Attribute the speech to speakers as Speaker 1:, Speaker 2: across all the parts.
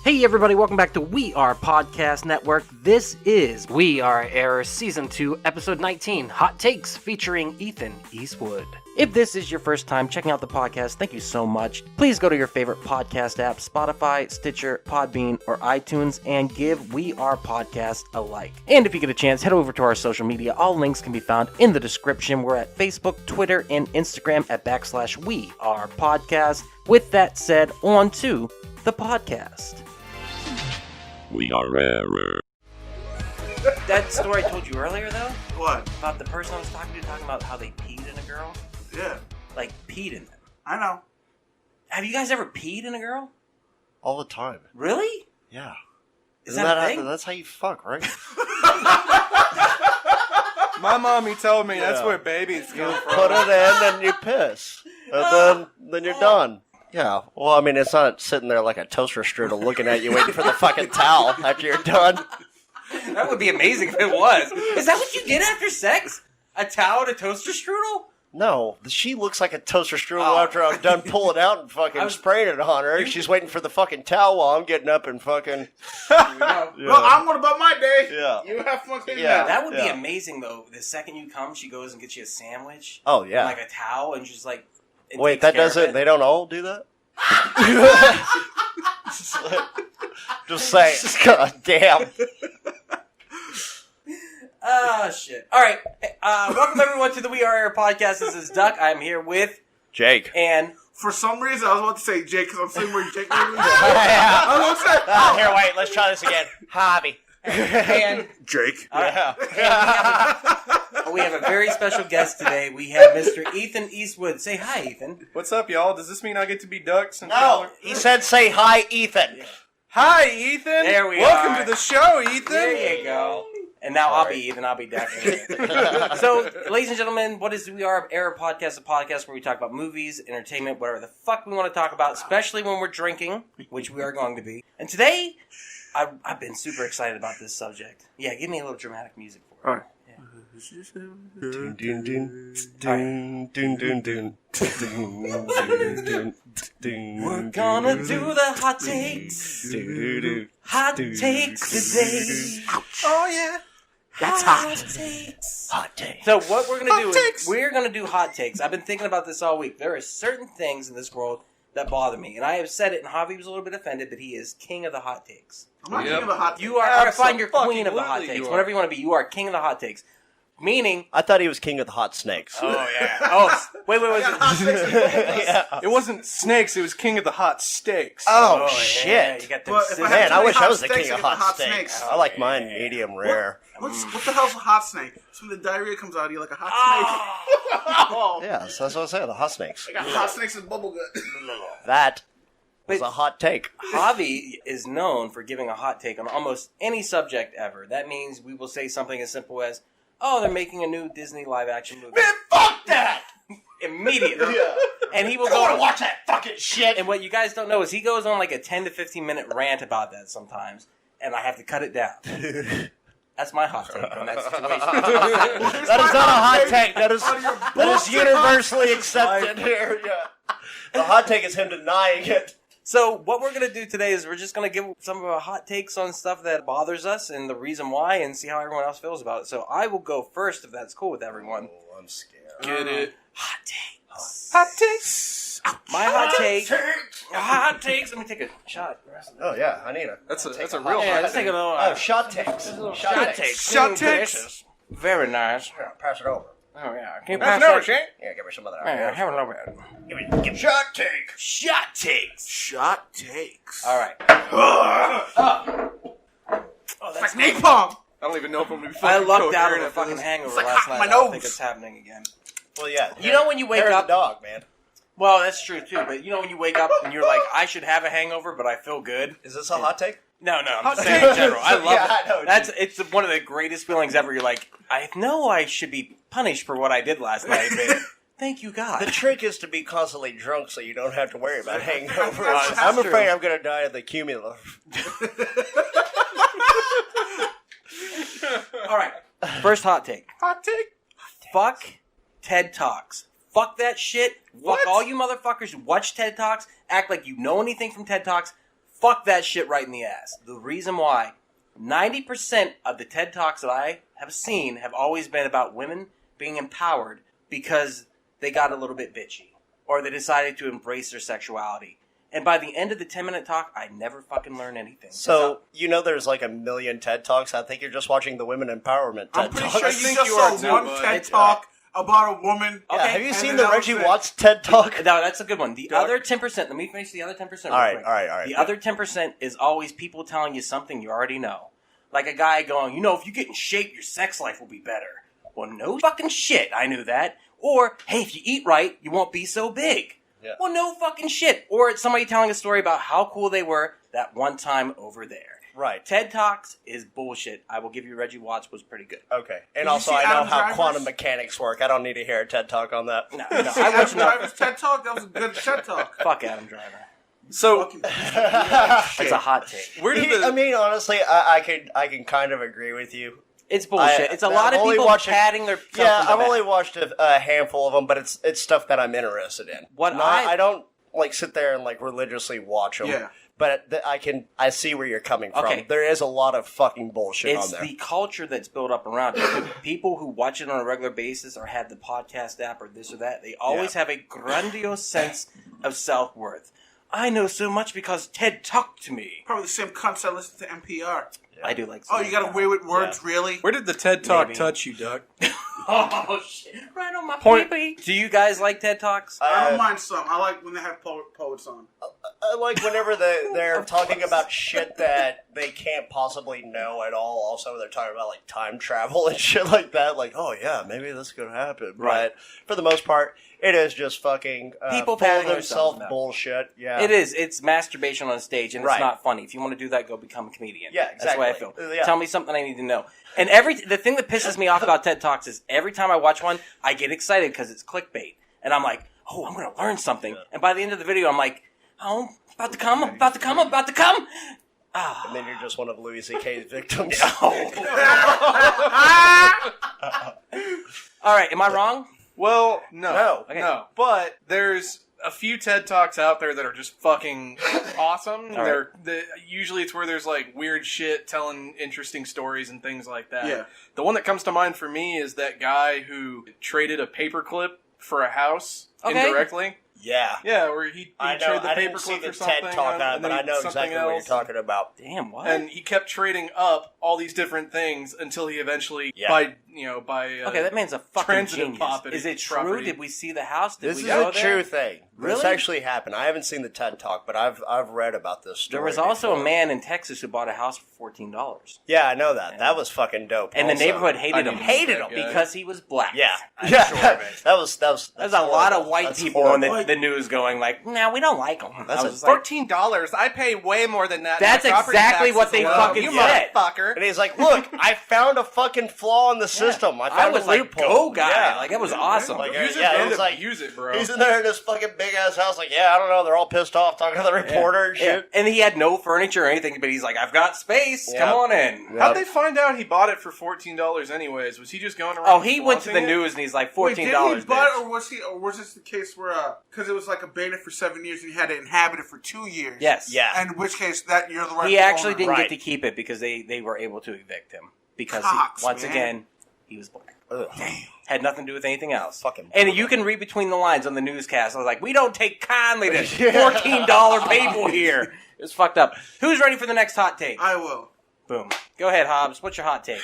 Speaker 1: Hey everybody, welcome back to We Are Podcast Network. This is We Are Error Season 2, Episode 19, Hot Takes, featuring Ethan Eastwood. If this is your first time checking out the podcast, thank you so much. Please go to your favorite podcast app, Spotify, Stitcher, Podbean, or iTunes, and give We Are Podcast a like. And if you get a chance, head over to our social media. All links can be found in the description. We're at Facebook, Twitter, and Instagram at /We Are Podcast. With that said, on to the podcast.
Speaker 2: We are error.
Speaker 1: That story I told you earlier, though?
Speaker 3: What?
Speaker 1: About the person I was talking about how they peed in a girl?
Speaker 3: Yeah.
Speaker 1: Like, peed in them.
Speaker 3: I know.
Speaker 1: Have you guys ever peed in a girl?
Speaker 4: All the time.
Speaker 1: Really?
Speaker 4: Yeah.
Speaker 1: Is that a thing?
Speaker 4: That's how you fuck, right?
Speaker 5: My mommy told me that's where babies come from.
Speaker 4: Put it in and you piss. And then you're done. Yeah. Well, I mean, it's not sitting there like a toaster strudel looking at you waiting for the fucking towel after you're done.
Speaker 1: That would be amazing if it was. Is that what you get after sex? A towel and a toaster strudel?
Speaker 4: No. She looks like a toaster strudel after I'm done pulling out and fucking spraying it on her. She's waiting for the fucking towel while I'm getting up and fucking...
Speaker 3: Well, I'm going about my day.
Speaker 4: Yeah.
Speaker 3: You have fun taking
Speaker 4: Yeah.
Speaker 1: That would be amazing, though. The second you come, she goes and gets you a sandwich.
Speaker 4: Oh, yeah.
Speaker 1: And like a towel, and she's like...
Speaker 4: Wait, that doesn't... They don't all do that? Just saying. God damn.
Speaker 1: Oh, shit. All right. Welcome, everyone, to the We Are Error Podcast. This is Duck. I'm here with...
Speaker 4: Jake.
Speaker 1: And...
Speaker 3: For some reason, I was about to say Jake, because I'm sitting where Jake was.
Speaker 4: Yeah.
Speaker 3: I was going to say...
Speaker 4: Here, wait. Let's try this again. Javi.
Speaker 1: And...
Speaker 3: Jake.
Speaker 1: We have a very special guest today. We have Mr. Ethan Eastwood. Say hi, Ethan.
Speaker 5: What's up, y'all? Does this mean I get to be ducks? And
Speaker 4: No, he said say hi, Ethan.
Speaker 5: Hi, Ethan.
Speaker 1: There we
Speaker 5: Welcome
Speaker 1: are.
Speaker 5: to the show, Ethan.
Speaker 1: There you go. And now I'll be Ethan. I'll be Duck. So, ladies and gentlemen, what is We Are Error Podcast? A podcast where we talk about movies, entertainment, whatever the fuck we want to talk about, especially when we're drinking, which we are going to be. And today, I've been super excited about this subject. Yeah, give me a little dramatic music for it.
Speaker 3: All right.
Speaker 4: Dun, dun, dun, dun, dun, dun, dun, dun,
Speaker 1: We're gonna do the hot takes. Hot takes today.
Speaker 5: Oh, yeah.
Speaker 3: That's hot.
Speaker 1: Takes.
Speaker 4: Hot take.
Speaker 1: So what we're gonna do
Speaker 5: takes.
Speaker 1: is we're gonna do hot takes. I've been thinking about this all week. There are certain things in this world that bother me, and I have said it. And Javi was a little bit offended, but he is king of the hot takes.
Speaker 3: I'm not thinking of a hot
Speaker 1: You are fine. You're queen
Speaker 5: Absolutely
Speaker 1: of the hot
Speaker 5: you
Speaker 1: takes.
Speaker 5: are.
Speaker 1: Whatever you want to be, you are king of the hot takes. Meaning,
Speaker 4: I thought he was king of the hot snakes.
Speaker 1: oh yeah. Oh wait.
Speaker 5: It wasn't snakes, it was king of the hot steaks.
Speaker 4: Oh,
Speaker 1: Yeah,
Speaker 4: shit.
Speaker 1: you got them
Speaker 3: Well, if I
Speaker 1: scissors.
Speaker 3: had
Speaker 4: Man,
Speaker 3: too
Speaker 4: I
Speaker 3: many
Speaker 4: wish I
Speaker 3: hot
Speaker 4: was the
Speaker 3: steaks,
Speaker 4: king
Speaker 3: I
Speaker 4: of
Speaker 3: get the
Speaker 4: hot
Speaker 3: hot
Speaker 4: steaks.
Speaker 3: snakes.
Speaker 4: I like mine medium rare.
Speaker 3: What the hell's a hot snake? So when the diarrhea comes out of you like a hot
Speaker 1: Oh.
Speaker 3: snake.
Speaker 4: Yeah, so that's what I said, the hot snakes.
Speaker 3: I got hot snakes and bubble gut.
Speaker 4: That was
Speaker 1: But-
Speaker 4: a hot take.
Speaker 1: Javi is known for giving a hot take on almost any subject ever. That means we will say something as simple as, "Oh, they're making a new Disney live-action movie."
Speaker 4: Man, fuck that!
Speaker 1: Immediately.
Speaker 4: Yeah.
Speaker 1: And he will
Speaker 4: I don't want
Speaker 1: go...
Speaker 4: to watch that fucking shit!
Speaker 1: And what you guys don't know is he goes on like a 10 to 15 minute rant about that sometimes, and I have to cut it down. That's my hot take on that situation.
Speaker 4: That is not a hot take. That is universally accepted here. Yeah. The hot take is him denying it.
Speaker 1: So what we're going to do today is we're just going to give some of our hot takes on stuff that bothers us and the reason why and see how everyone else feels about it. So I will go first if that's cool with everyone.
Speaker 4: Oh, I'm scared.
Speaker 5: Get it.
Speaker 1: Hot takes.
Speaker 5: Hot takes.
Speaker 1: My hot take. Hot takes. Let me take a shot.
Speaker 4: Oh, yeah, I need a...
Speaker 5: That's a real
Speaker 1: Yeah,
Speaker 5: hot
Speaker 1: let's take a little
Speaker 4: Oh, shot takes.
Speaker 1: shot takes.
Speaker 5: Shot takes.
Speaker 1: Very nice.
Speaker 4: Yeah, pass it over.
Speaker 1: Oh, yeah. Can you
Speaker 5: That's
Speaker 1: pass
Speaker 5: no
Speaker 1: that?
Speaker 5: shit.
Speaker 4: Yeah, give me some of that.
Speaker 1: Yeah, have a little bit.
Speaker 4: Give me shot take.
Speaker 1: Shot takes.
Speaker 3: Shot takes.
Speaker 1: All right.
Speaker 3: It's like napalm.
Speaker 5: I don't even know if I'm going to be
Speaker 1: I
Speaker 5: fucking
Speaker 1: lucked out of
Speaker 5: coherent
Speaker 1: a
Speaker 5: after
Speaker 1: fucking
Speaker 5: this.
Speaker 1: hangover
Speaker 3: It's like
Speaker 1: last
Speaker 3: hot in
Speaker 1: night.
Speaker 3: my
Speaker 1: I don't think
Speaker 3: nose.
Speaker 1: it's happening again.
Speaker 4: Well, yeah.
Speaker 1: You know when you wake
Speaker 4: Hair of
Speaker 1: up...
Speaker 4: the dog, man.
Speaker 1: Well, that's true, too. But you know when you wake up and you're like, I should have a hangover, but I feel good?
Speaker 4: Is this a hot take?
Speaker 1: No, I'm
Speaker 5: Hot
Speaker 1: just saying in
Speaker 5: take.
Speaker 1: general. I love
Speaker 4: Yeah,
Speaker 1: it.
Speaker 4: I know,
Speaker 1: That's It's one of the greatest feelings ever. You're like, I know I should be punished for what I did last night, but thank you, God.
Speaker 4: The trick is to be constantly drunk so you don't have to worry about hangovers.
Speaker 1: That's
Speaker 4: I'm
Speaker 1: true.
Speaker 4: afraid I'm going to die of the cumulative.
Speaker 1: All right. First hot take.
Speaker 5: Hot take?
Speaker 1: Fuck TED Talks. Fuck that shit.
Speaker 5: What?
Speaker 1: Fuck all you motherfuckers who watch TED Talks, act like you know anything from TED Talks. Fuck that shit right in the ass. The reason why 90% of the TED Talks that I have seen have always been about women being empowered because they got a little bit bitchy or they decided to embrace their sexuality. And by the end of the 10-minute talk, I never fucking learned anything.
Speaker 4: So, there's like a million TED Talks. I think you're just watching the women empowerment TED
Speaker 3: I'm pretty
Speaker 4: Talk.
Speaker 3: sure
Speaker 5: I
Speaker 3: you
Speaker 5: think
Speaker 3: just
Speaker 5: you are
Speaker 3: saw
Speaker 5: too,
Speaker 3: one
Speaker 5: bud.
Speaker 3: TED
Speaker 1: It's
Speaker 3: Talk about a woman.
Speaker 4: Yeah,
Speaker 1: Okay.
Speaker 4: have you
Speaker 3: And
Speaker 4: seen
Speaker 3: then
Speaker 4: the
Speaker 3: that
Speaker 4: Reggie
Speaker 3: was it.
Speaker 4: Watts TED Talk?
Speaker 1: No, that's a good one. The
Speaker 5: Doug?
Speaker 1: other 10%, let me finish the other 10% real
Speaker 4: All right,
Speaker 1: quick.
Speaker 4: all right.
Speaker 1: The other 10% is always people telling you something you already know. Like a guy going, if you get in shape, your sex life will be better. Well, no fucking shit, I knew that. Or, hey, if you eat right, you won't be so big.
Speaker 4: Yeah.
Speaker 1: Well, no fucking shit. Or it's somebody telling a story about how cool they were that one time over there.
Speaker 4: Right.
Speaker 1: TED Talks is bullshit. I will give you Reggie Watts was pretty good.
Speaker 4: Okay. And
Speaker 3: you
Speaker 4: also,
Speaker 3: see
Speaker 4: I know
Speaker 3: Adam
Speaker 4: how
Speaker 3: Driver's?
Speaker 4: quantum mechanics work. I don't need to hear a TED Talk on that.
Speaker 1: No,
Speaker 3: I
Speaker 1: I watched enough.
Speaker 3: Driver's TED Talk. That was a good TED Talk.
Speaker 1: Fuck Adam Driver.
Speaker 5: So,
Speaker 3: Fucking
Speaker 1: That's a hot take.
Speaker 5: where did the...
Speaker 4: I mean, honestly, I can kind of agree with you.
Speaker 1: It's bullshit. It's a
Speaker 4: I've
Speaker 1: lot of
Speaker 4: only
Speaker 1: people
Speaker 4: watched
Speaker 1: patting their self
Speaker 4: Yeah,
Speaker 1: on the
Speaker 4: I've
Speaker 1: back.
Speaker 4: only watched a handful of them, but it's stuff that I'm interested in. I don't like sit there and like religiously watch them.
Speaker 3: Yeah.
Speaker 4: But I see where you're coming from.
Speaker 1: Okay.
Speaker 4: There is a lot of fucking bullshit
Speaker 1: It's
Speaker 4: on there.
Speaker 1: the culture that's built up around it. People who watch it on a regular basis or have the podcast app or this or that, they always have a grandiose sense of self-worth. I know so much because Ted talked to me.
Speaker 3: Probably the same cunts that listen to NPR.
Speaker 1: I do like
Speaker 3: Oh, you got away with words, really?
Speaker 5: Where did the TED Talk
Speaker 1: Maybe.
Speaker 5: touch you, Doug?
Speaker 1: Oh, shit. Right on my
Speaker 5: Point-
Speaker 1: baby. Do you guys like TED Talks?
Speaker 3: I don't mind some. I like when they have poets on.
Speaker 4: I like whenever they're talking about shit that they can't possibly know at all. Also, they're talking about like time travel and shit like that. Like, oh yeah, maybe this could happen.
Speaker 1: Right.
Speaker 4: But for the most part, it is just fucking
Speaker 1: People
Speaker 4: full
Speaker 1: patting
Speaker 4: of
Speaker 1: themselves
Speaker 4: themselves
Speaker 1: down.
Speaker 4: bullshit. Yeah,
Speaker 1: It is. It's masturbation on stage, and it's
Speaker 4: Right.
Speaker 1: not funny. If you want to do that, go become a comedian.
Speaker 4: Yeah,
Speaker 1: That's the way I
Speaker 4: exactly.
Speaker 1: feel.
Speaker 4: Yeah.
Speaker 1: Tell me something I need to know. And the thing that pisses me off about TED Talks is every time I watch one, I get excited because it's clickbait. And I'm like, oh, I'm going to learn something.
Speaker 4: Yeah.
Speaker 1: And by the end of the video, I'm like, oh, about to come, about to come, about to come. Ah.
Speaker 4: and then you're just one of Louis C.K.'s victims.
Speaker 1: All right, am I wrong?
Speaker 5: Well, no.
Speaker 1: Okay.
Speaker 5: No. But there's a few TED Talks out there that are just fucking awesome.
Speaker 1: All right.
Speaker 5: Usually it's where there's like weird shit telling interesting stories and things like that.
Speaker 3: Yeah.
Speaker 5: The one that comes to mind for me is that guy who traded a paperclip for a house
Speaker 1: Okay.
Speaker 5: indirectly.
Speaker 4: Yeah.
Speaker 5: Yeah, where he
Speaker 4: I know.
Speaker 5: traded the
Speaker 4: I didn't see
Speaker 5: paperclip
Speaker 4: the
Speaker 5: for something.
Speaker 4: TED talk on it,
Speaker 5: and
Speaker 4: but
Speaker 5: then
Speaker 4: I know
Speaker 5: something
Speaker 4: exactly what you're
Speaker 5: else.
Speaker 4: talking about.
Speaker 1: Damn, what?
Speaker 5: And he kept trading up all these different things until he eventually,
Speaker 4: Yeah.
Speaker 5: by
Speaker 1: okay, that man's a fucking
Speaker 5: transitive
Speaker 1: genius.
Speaker 5: property-
Speaker 1: Is it true?
Speaker 5: property.
Speaker 1: Did we see the house? Did
Speaker 4: This
Speaker 1: we
Speaker 4: is
Speaker 1: go
Speaker 4: a
Speaker 1: there?
Speaker 4: true thing. This
Speaker 1: Really?
Speaker 4: actually happened. I haven't seen the TED Talk, but I've read about this story.
Speaker 1: There was also
Speaker 4: before.
Speaker 1: a man in Texas who bought a house for $14.
Speaker 4: Yeah, I know that. That was fucking dope.
Speaker 1: And the
Speaker 4: also.
Speaker 1: neighborhood
Speaker 5: I
Speaker 1: hated him.
Speaker 5: didn't
Speaker 1: Hated
Speaker 5: know
Speaker 1: him
Speaker 5: that guy.
Speaker 1: because he was black.
Speaker 4: Yeah,
Speaker 1: I'm
Speaker 4: yeah.
Speaker 1: sure of it.
Speaker 4: That was.
Speaker 1: There's
Speaker 4: that's
Speaker 1: a lot of
Speaker 4: horrible.
Speaker 1: white
Speaker 4: That's
Speaker 1: people on
Speaker 4: horrible.
Speaker 1: the news going like, "No, we don't like him."
Speaker 4: That's
Speaker 1: I
Speaker 4: a
Speaker 1: was like,
Speaker 5: $14. I pay way more than that.
Speaker 1: That's
Speaker 5: in property
Speaker 1: exactly
Speaker 5: taxes
Speaker 1: what they
Speaker 5: alone.
Speaker 1: fucking
Speaker 5: you
Speaker 1: said.
Speaker 5: motherfucker.
Speaker 4: And he's like, "Look, I found a fucking flaw in the system. I found
Speaker 1: I was
Speaker 4: a
Speaker 1: like,
Speaker 4: loophole."
Speaker 1: "Go guy!"
Speaker 4: Yeah.
Speaker 1: Like it was awesome.
Speaker 4: Like,
Speaker 5: Use it,
Speaker 4: yeah,
Speaker 5: bro.
Speaker 4: it was like
Speaker 5: Use it, bro.
Speaker 4: he's in there in this fucking big ass house. Like, yeah, I don't know. They're all pissed off talking to the reporter and
Speaker 1: Yeah.
Speaker 4: shit.
Speaker 1: And he had no furniture or anything, but he's like, "I've got space.
Speaker 4: Yeah.
Speaker 1: Come on in."
Speaker 5: How'd they find out he bought it for $14 anyways? Was he just going around
Speaker 1: Oh, he went to the
Speaker 5: flaunting it?
Speaker 1: news and he's like,
Speaker 3: Wait, did
Speaker 1: $14.
Speaker 3: he buy it,
Speaker 1: bitch."
Speaker 3: or was this the case where, because it was like abandoned for 7 years and he had to inhabit it for 2 years?
Speaker 1: Yes.
Speaker 4: Yeah.
Speaker 3: And in which case, that you're the right.
Speaker 1: He actually didn't
Speaker 4: Right.
Speaker 1: get to keep it because they were able to evict him because
Speaker 3: Cocks,
Speaker 1: once
Speaker 3: man.
Speaker 1: again he was black.
Speaker 4: Ugh.
Speaker 1: Had nothing to do with anything else.
Speaker 4: Fucking
Speaker 1: and you can read between the lines on the newscast. I was like, we don't take kindly to $14 people here. It was fucked up. Who's ready for the next hot take?
Speaker 3: I will.
Speaker 1: Boom. Go ahead, Hobbs. What's your hot take?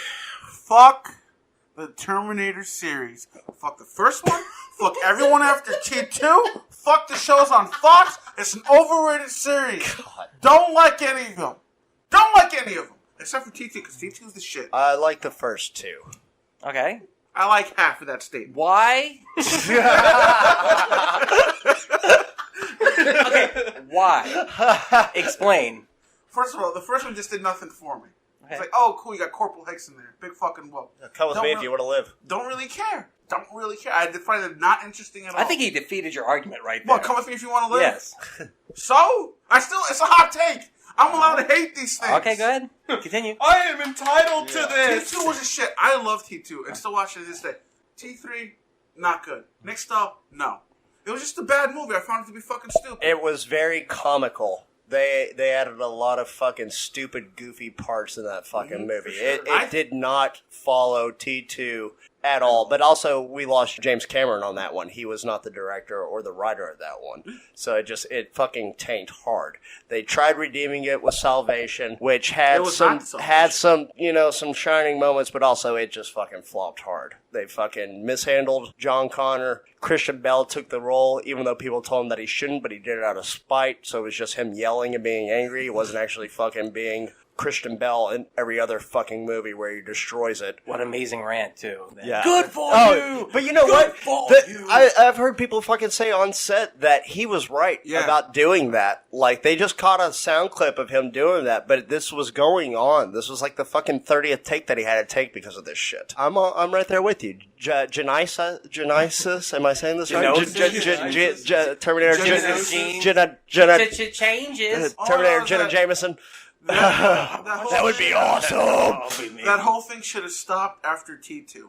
Speaker 3: Fuck the Terminator series. Fuck the first one. Fuck everyone after T2. Fuck the shows on Fox. It's an overrated series. Don't like any of them. Don't like any of them. Except for T2, because T2 is the shit.
Speaker 4: I like the first two.
Speaker 1: Okay.
Speaker 3: I like half of that statement.
Speaker 1: Why? Okay. Why? Explain.
Speaker 3: First of all, the first one just did nothing for me.
Speaker 1: Okay.
Speaker 3: It's like, oh, cool, you got Corporal Hicks in there. Big fucking whoop.
Speaker 4: Come with
Speaker 3: Don't
Speaker 4: me if
Speaker 3: really-
Speaker 4: you want to live.
Speaker 3: Don't really care. Don't really care. I find it not interesting at all.
Speaker 1: I think he defeated your argument right there.
Speaker 3: Well, come with me if you want to live.
Speaker 1: Yes.
Speaker 3: So? It's a hot take. I'm allowed to hate these things.
Speaker 1: Okay, go ahead. Continue.
Speaker 5: I am entitled to this.
Speaker 3: T2 was a shit. I love T2 and still watch it to this day. T3, not good. Next up, no. It was just a bad movie. I found it to be fucking stupid.
Speaker 4: It was very comical. They added a lot of fucking stupid, goofy parts in that fucking movie.
Speaker 3: sure.
Speaker 4: It did not follow T2 at all. But also, we lost James Cameron on that one. He was not the director or the writer of that one. So it fucking tanked hard. They tried redeeming it with Salvation, which had some shining moments, but also it just fucking flopped hard. They fucking mishandled John Connor. Christian Bale took the role, even though people told him that he shouldn't, but he did it out of spite, so it was just him yelling and being angry. It wasn't actually fucking being Christian Bale in every other fucking movie where he destroys it.
Speaker 1: What an amazing rant, too.
Speaker 4: Yeah.
Speaker 1: Good for you!
Speaker 4: But you know
Speaker 1: Good
Speaker 4: what?
Speaker 1: for you!
Speaker 4: I've heard people fucking say on set that he was right
Speaker 3: Yeah.
Speaker 4: about doing that. Like, they just caught a sound clip of him doing that, but this was going on. This was like the fucking 30th take that he had to take because of this shit. I'm right there with you. Genesis? Am I saying this right?
Speaker 1: Genosis?
Speaker 4: Terminator
Speaker 1: Genesis.
Speaker 4: Changes. Terminator Jenna Jameson. That would be awesome.
Speaker 3: That whole thing should have stopped after T2.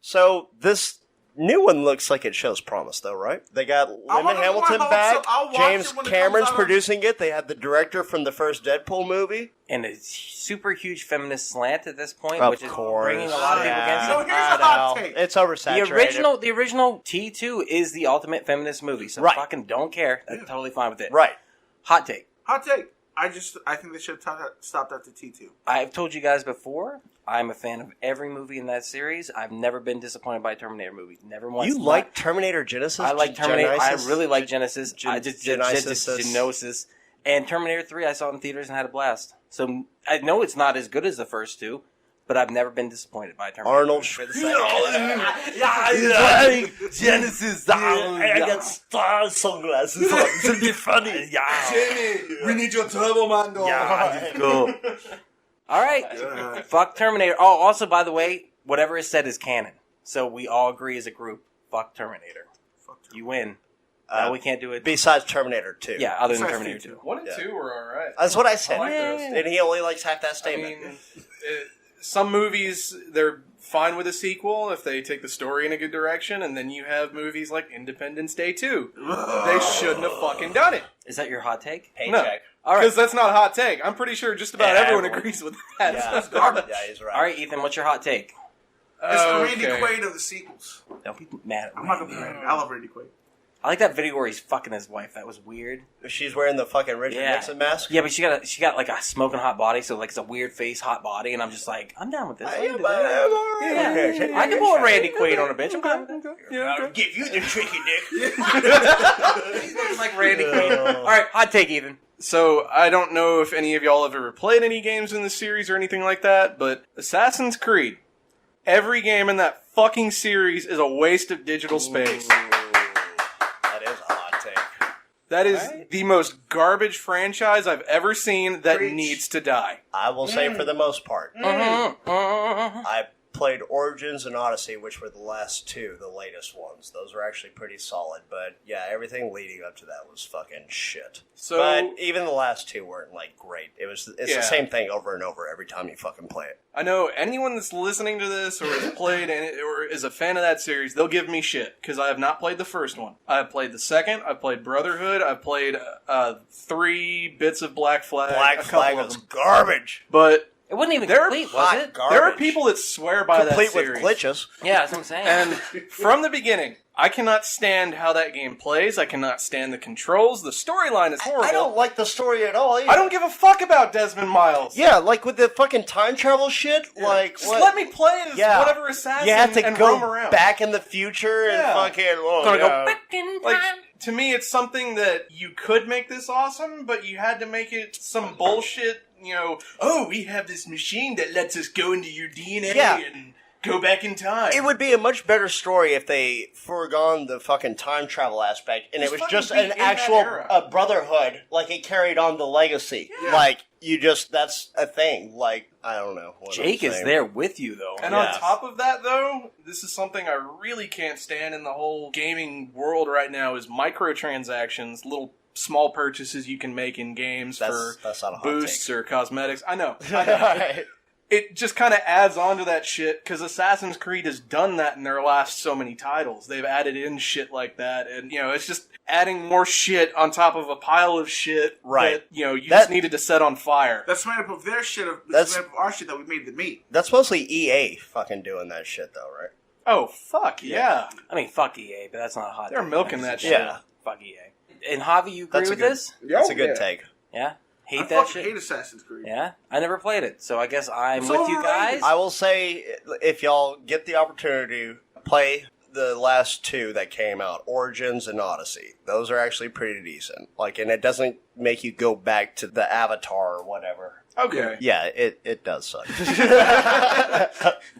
Speaker 4: So this new one looks like it shows promise, though, right? They got Linda Hamilton back. James Cameron's producing it. They had the director from the first Deadpool movie.
Speaker 1: And a super huge feminist slant at this point,
Speaker 4: Of
Speaker 1: which
Speaker 4: course.
Speaker 1: is bringing a lot of people against
Speaker 3: So
Speaker 1: it.
Speaker 3: here's a hot take.
Speaker 4: It's oversaturated.
Speaker 1: The original T2 is the ultimate feminist movie, so
Speaker 4: Right.
Speaker 1: fucking don't care. I'm totally fine with it.
Speaker 4: Right.
Speaker 1: Hot take.
Speaker 3: Hot take. I think they should have stopped after T2.
Speaker 1: I've told you guys before, I'm a fan of every movie in that series. I've never been disappointed by a Terminator movie. Never once.
Speaker 4: You like Terminator Genesis?
Speaker 1: I like Terminator.
Speaker 4: Genesis?
Speaker 1: I really like Genesis.
Speaker 4: Genesis.
Speaker 1: Genosis. And Terminator 3 I saw in theaters and had a blast. So I know it's not as good as the first two, but I've never been disappointed by Terminator.
Speaker 4: Arnold
Speaker 1: Genesis.
Speaker 4: I got star sunglasses on. It's gonna be funny.
Speaker 3: Jimmy, we need your Turbo Man doll.
Speaker 1: Go. All right. Fuck Terminator. Oh, also, by the way, whatever is said is canon. So we all agree as a group. Fuck Terminator. You win. Now we can't do it.
Speaker 4: Besides Terminator 2.
Speaker 1: Yeah, other than
Speaker 3: Besides
Speaker 1: Terminator 2.
Speaker 5: 1 and 2 were alright.
Speaker 4: That's what I said.
Speaker 5: I like those.
Speaker 4: And he only likes half that
Speaker 5: I
Speaker 4: statement.
Speaker 5: mean, some movies, they're fine with a sequel if they take the story in a good direction, and then you have movies like Independence Day 2. They shouldn't have fucking done it.
Speaker 1: Is that your hot take?
Speaker 4: Paycheck.
Speaker 1: All right.
Speaker 5: Because that's not a hot take. I'm pretty sure just about
Speaker 4: Yeah,
Speaker 5: everyone
Speaker 4: everyone.
Speaker 5: agrees with that.
Speaker 4: Yeah, it's garbage. Yeah, he's right.
Speaker 1: All right, Ethan, what's your hot take?
Speaker 3: It's the Randy
Speaker 5: Okay.
Speaker 3: Quaid of the sequels.
Speaker 1: Don't be mad at me.
Speaker 3: I'm not gonna be mad. I love Randy Quaid.
Speaker 1: I like that video where he's fucking his wife. That was weird.
Speaker 4: She's wearing the fucking Richard
Speaker 1: Yeah.
Speaker 4: Nixon mask.
Speaker 1: Yeah, but she got like a smoking hot body, so like it's a weird face, hot body, and I'm just like, I'm down with this.
Speaker 4: I
Speaker 1: I can do
Speaker 4: am all
Speaker 1: that.
Speaker 4: right.
Speaker 1: Yeah. I can pull a Randy Quaid on a bitch. I'm fine with that.
Speaker 5: Yeah, okay.
Speaker 4: Give you the tricky dick.
Speaker 1: It's like Randy Quaid. All right, hot take, Ethan.
Speaker 5: So, I don't know if any of y'all have ever played any games in the series or anything like that, but Assassin's Creed. Every game in that fucking series is a waste of digital space.
Speaker 4: That is a hot take.
Speaker 5: That is the most garbage franchise I've ever seen that
Speaker 4: Preach.
Speaker 5: needs to die.
Speaker 4: I will say for the most part. I played Origins and Odyssey, which were the last two, the latest ones. Those were actually pretty solid, but yeah, everything leading up to that was fucking shit.
Speaker 5: So-
Speaker 4: but even the last two weren't like great. It's
Speaker 5: Yeah.
Speaker 4: the same thing over and over every time you fucking play it.
Speaker 5: I know anyone that's listening to this or has played or is a fan of that series, they'll give me shit because I have not played the first one. I've played the second. I've played Brotherhood. I've played 3 bits of Black Flag.
Speaker 4: Black
Speaker 5: a couple
Speaker 4: Flag
Speaker 5: of
Speaker 4: was
Speaker 5: them.
Speaker 4: garbage.
Speaker 5: But
Speaker 1: It wasn't even
Speaker 5: They're
Speaker 1: complete, was it?
Speaker 4: Garbage.
Speaker 5: there are people that swear by
Speaker 4: Complete
Speaker 5: that
Speaker 4: with
Speaker 5: series.
Speaker 4: glitches.
Speaker 1: Yeah, that's what I'm saying.
Speaker 5: And from the beginning, I cannot stand how that game plays. I cannot stand the controls. The storyline is horrible.
Speaker 4: I don't like the story at all either.
Speaker 5: I don't give a fuck about Desmond Miles.
Speaker 4: Yeah, like with the fucking time travel shit, like
Speaker 5: Just
Speaker 4: what?
Speaker 5: let me play as whatever assassin
Speaker 4: You have to
Speaker 5: and
Speaker 4: go
Speaker 5: roam around.
Speaker 4: back in the future and
Speaker 5: Yeah.
Speaker 4: fucking. Oh,
Speaker 1: Gonna
Speaker 4: yeah.
Speaker 1: go back in
Speaker 5: Like,
Speaker 1: time.
Speaker 5: to me, it's something that you could make this awesome, but you had to make it some bullshit, oh, we have this machine that lets us go into your DNA
Speaker 4: Yeah.
Speaker 5: and go back in time.
Speaker 4: It would be a much better story if they foregone the fucking time travel aspect and
Speaker 5: Just
Speaker 4: it was
Speaker 5: fucking
Speaker 4: just
Speaker 5: be
Speaker 4: an
Speaker 5: in that
Speaker 4: actual
Speaker 5: era.
Speaker 4: brotherhood, like it carried on the legacy.
Speaker 5: Yeah.
Speaker 4: Like, that's a thing. Like, I don't know. What
Speaker 1: Jake
Speaker 4: I'm
Speaker 1: is
Speaker 4: saying.
Speaker 1: there with you, though.
Speaker 5: And
Speaker 4: Yeah.
Speaker 5: on top of that, though, this is something I really can't stand in the whole gaming world right now is microtransactions, little small purchases you can make in games for
Speaker 4: That's not a hot
Speaker 5: boosts
Speaker 4: take.
Speaker 5: or cosmetics. I know.
Speaker 4: Alright.
Speaker 5: it just kind of adds on to that shit, because Assassin's Creed has done that in their last so many titles. They've added in shit like that, and, it's just adding more shit on top of a pile of shit
Speaker 4: Right.
Speaker 5: that, you just needed to set on fire.
Speaker 3: That's made up of their shit. That's made up of our shit that we made the meat.
Speaker 4: That's mostly EA fucking doing that shit, though, right?
Speaker 5: Oh, fuck, yeah.
Speaker 1: I mean, fuck EA, but that's not a hot
Speaker 5: They're
Speaker 1: take.
Speaker 5: milking that shit.
Speaker 4: Yeah.
Speaker 1: Fuck EA. And Javi, you agree with this?
Speaker 4: That's a good take.
Speaker 1: Yeah? Hate
Speaker 3: I
Speaker 1: that
Speaker 3: fucking
Speaker 1: shit?
Speaker 3: hate Assassin's Creed.
Speaker 1: Yeah? I never played it, so I guess I'm
Speaker 3: It's
Speaker 1: with you
Speaker 3: overrated.
Speaker 1: guys.
Speaker 4: I will say, if y'all get the opportunity, play the last two that came out, Origins and Odyssey. Those are actually pretty decent. And it doesn't make you go back to the Avatar or whatever.
Speaker 5: Okay.
Speaker 4: Yeah, it does suck.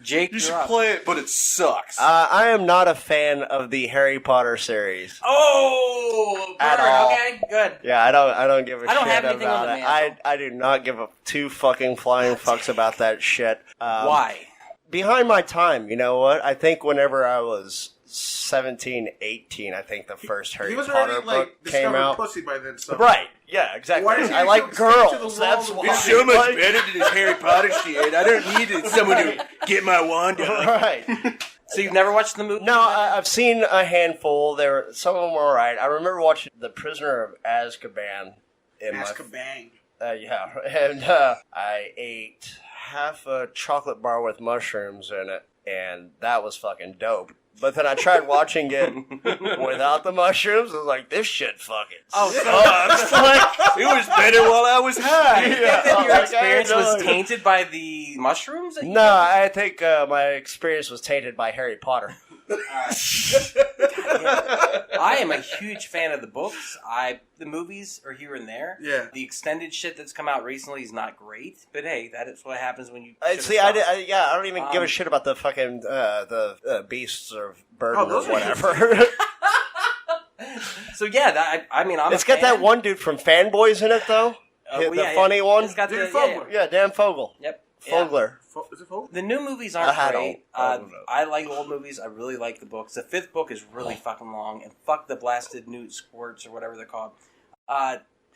Speaker 1: Jake,
Speaker 5: You
Speaker 1: you're
Speaker 5: should
Speaker 1: up.
Speaker 5: play it, but it sucks.
Speaker 4: I am not a fan of the Harry Potter series.
Speaker 1: Oh!
Speaker 4: At
Speaker 1: Burn,
Speaker 4: all.
Speaker 1: Okay, good.
Speaker 4: Yeah, I don't give a
Speaker 1: I don't
Speaker 4: shit
Speaker 1: have anything
Speaker 4: about
Speaker 1: on
Speaker 4: it.
Speaker 1: the mantle.
Speaker 4: I do not give a two fucking flying fucks about that shit.
Speaker 1: Why?
Speaker 4: Behind my time, you know what? I think whenever I was 17, 18, I think the first Harry
Speaker 3: He was
Speaker 4: Potter
Speaker 3: already
Speaker 4: book came
Speaker 3: discovered
Speaker 4: out.
Speaker 3: pussy by then. So.
Speaker 4: Right. Yeah, exactly.
Speaker 3: Why did you
Speaker 4: I like
Speaker 3: stick to the
Speaker 4: girls.
Speaker 3: wall
Speaker 4: That's
Speaker 3: with
Speaker 4: why.
Speaker 3: the so much
Speaker 4: Like-
Speaker 5: better than this Harry Potter shit. I don't need someone to get my wand out.
Speaker 4: Right.
Speaker 1: So you've never watched the movie?
Speaker 4: No, I've seen a handful. Some of them were alright. I remember watching The Prisoner of Azkaban.
Speaker 3: Azkaban.
Speaker 4: Yeah, and I ate half a chocolate bar with mushrooms in it, and that was fucking dope. But then I tried watching it without the mushrooms. I was like, this shit fucking sucks.
Speaker 5: It was better while I was high.
Speaker 1: You think that your
Speaker 4: Okay,
Speaker 1: experience was
Speaker 4: no.
Speaker 1: tainted by the mushrooms? that you-
Speaker 4: No, I think my experience was tainted by Harry Potter.
Speaker 1: I am a huge fan of the books. The movies are here and there.
Speaker 3: Yeah.
Speaker 1: The extended shit that's come out recently is not great, but hey, that is what happens when you.
Speaker 4: See, I don't even give a shit about the fucking the beasts or burden or
Speaker 3: those are
Speaker 4: whatever.
Speaker 1: So yeah, I'm.
Speaker 4: It's got that one dude from Fanboys in it, though. The funny one.
Speaker 1: It's got
Speaker 3: Dan
Speaker 1: the
Speaker 3: Fogler.
Speaker 4: Yeah, Dan Fogel.
Speaker 1: Yep. Yeah.
Speaker 4: Fogler.
Speaker 3: Is it Fogel?
Speaker 1: The new movies
Speaker 4: I
Speaker 1: aren't
Speaker 4: don't
Speaker 1: great.
Speaker 4: know.
Speaker 1: I like old movies. I really like the books. The fifth book is really fucking long, and fuck the blasted newt squirts or whatever they're called.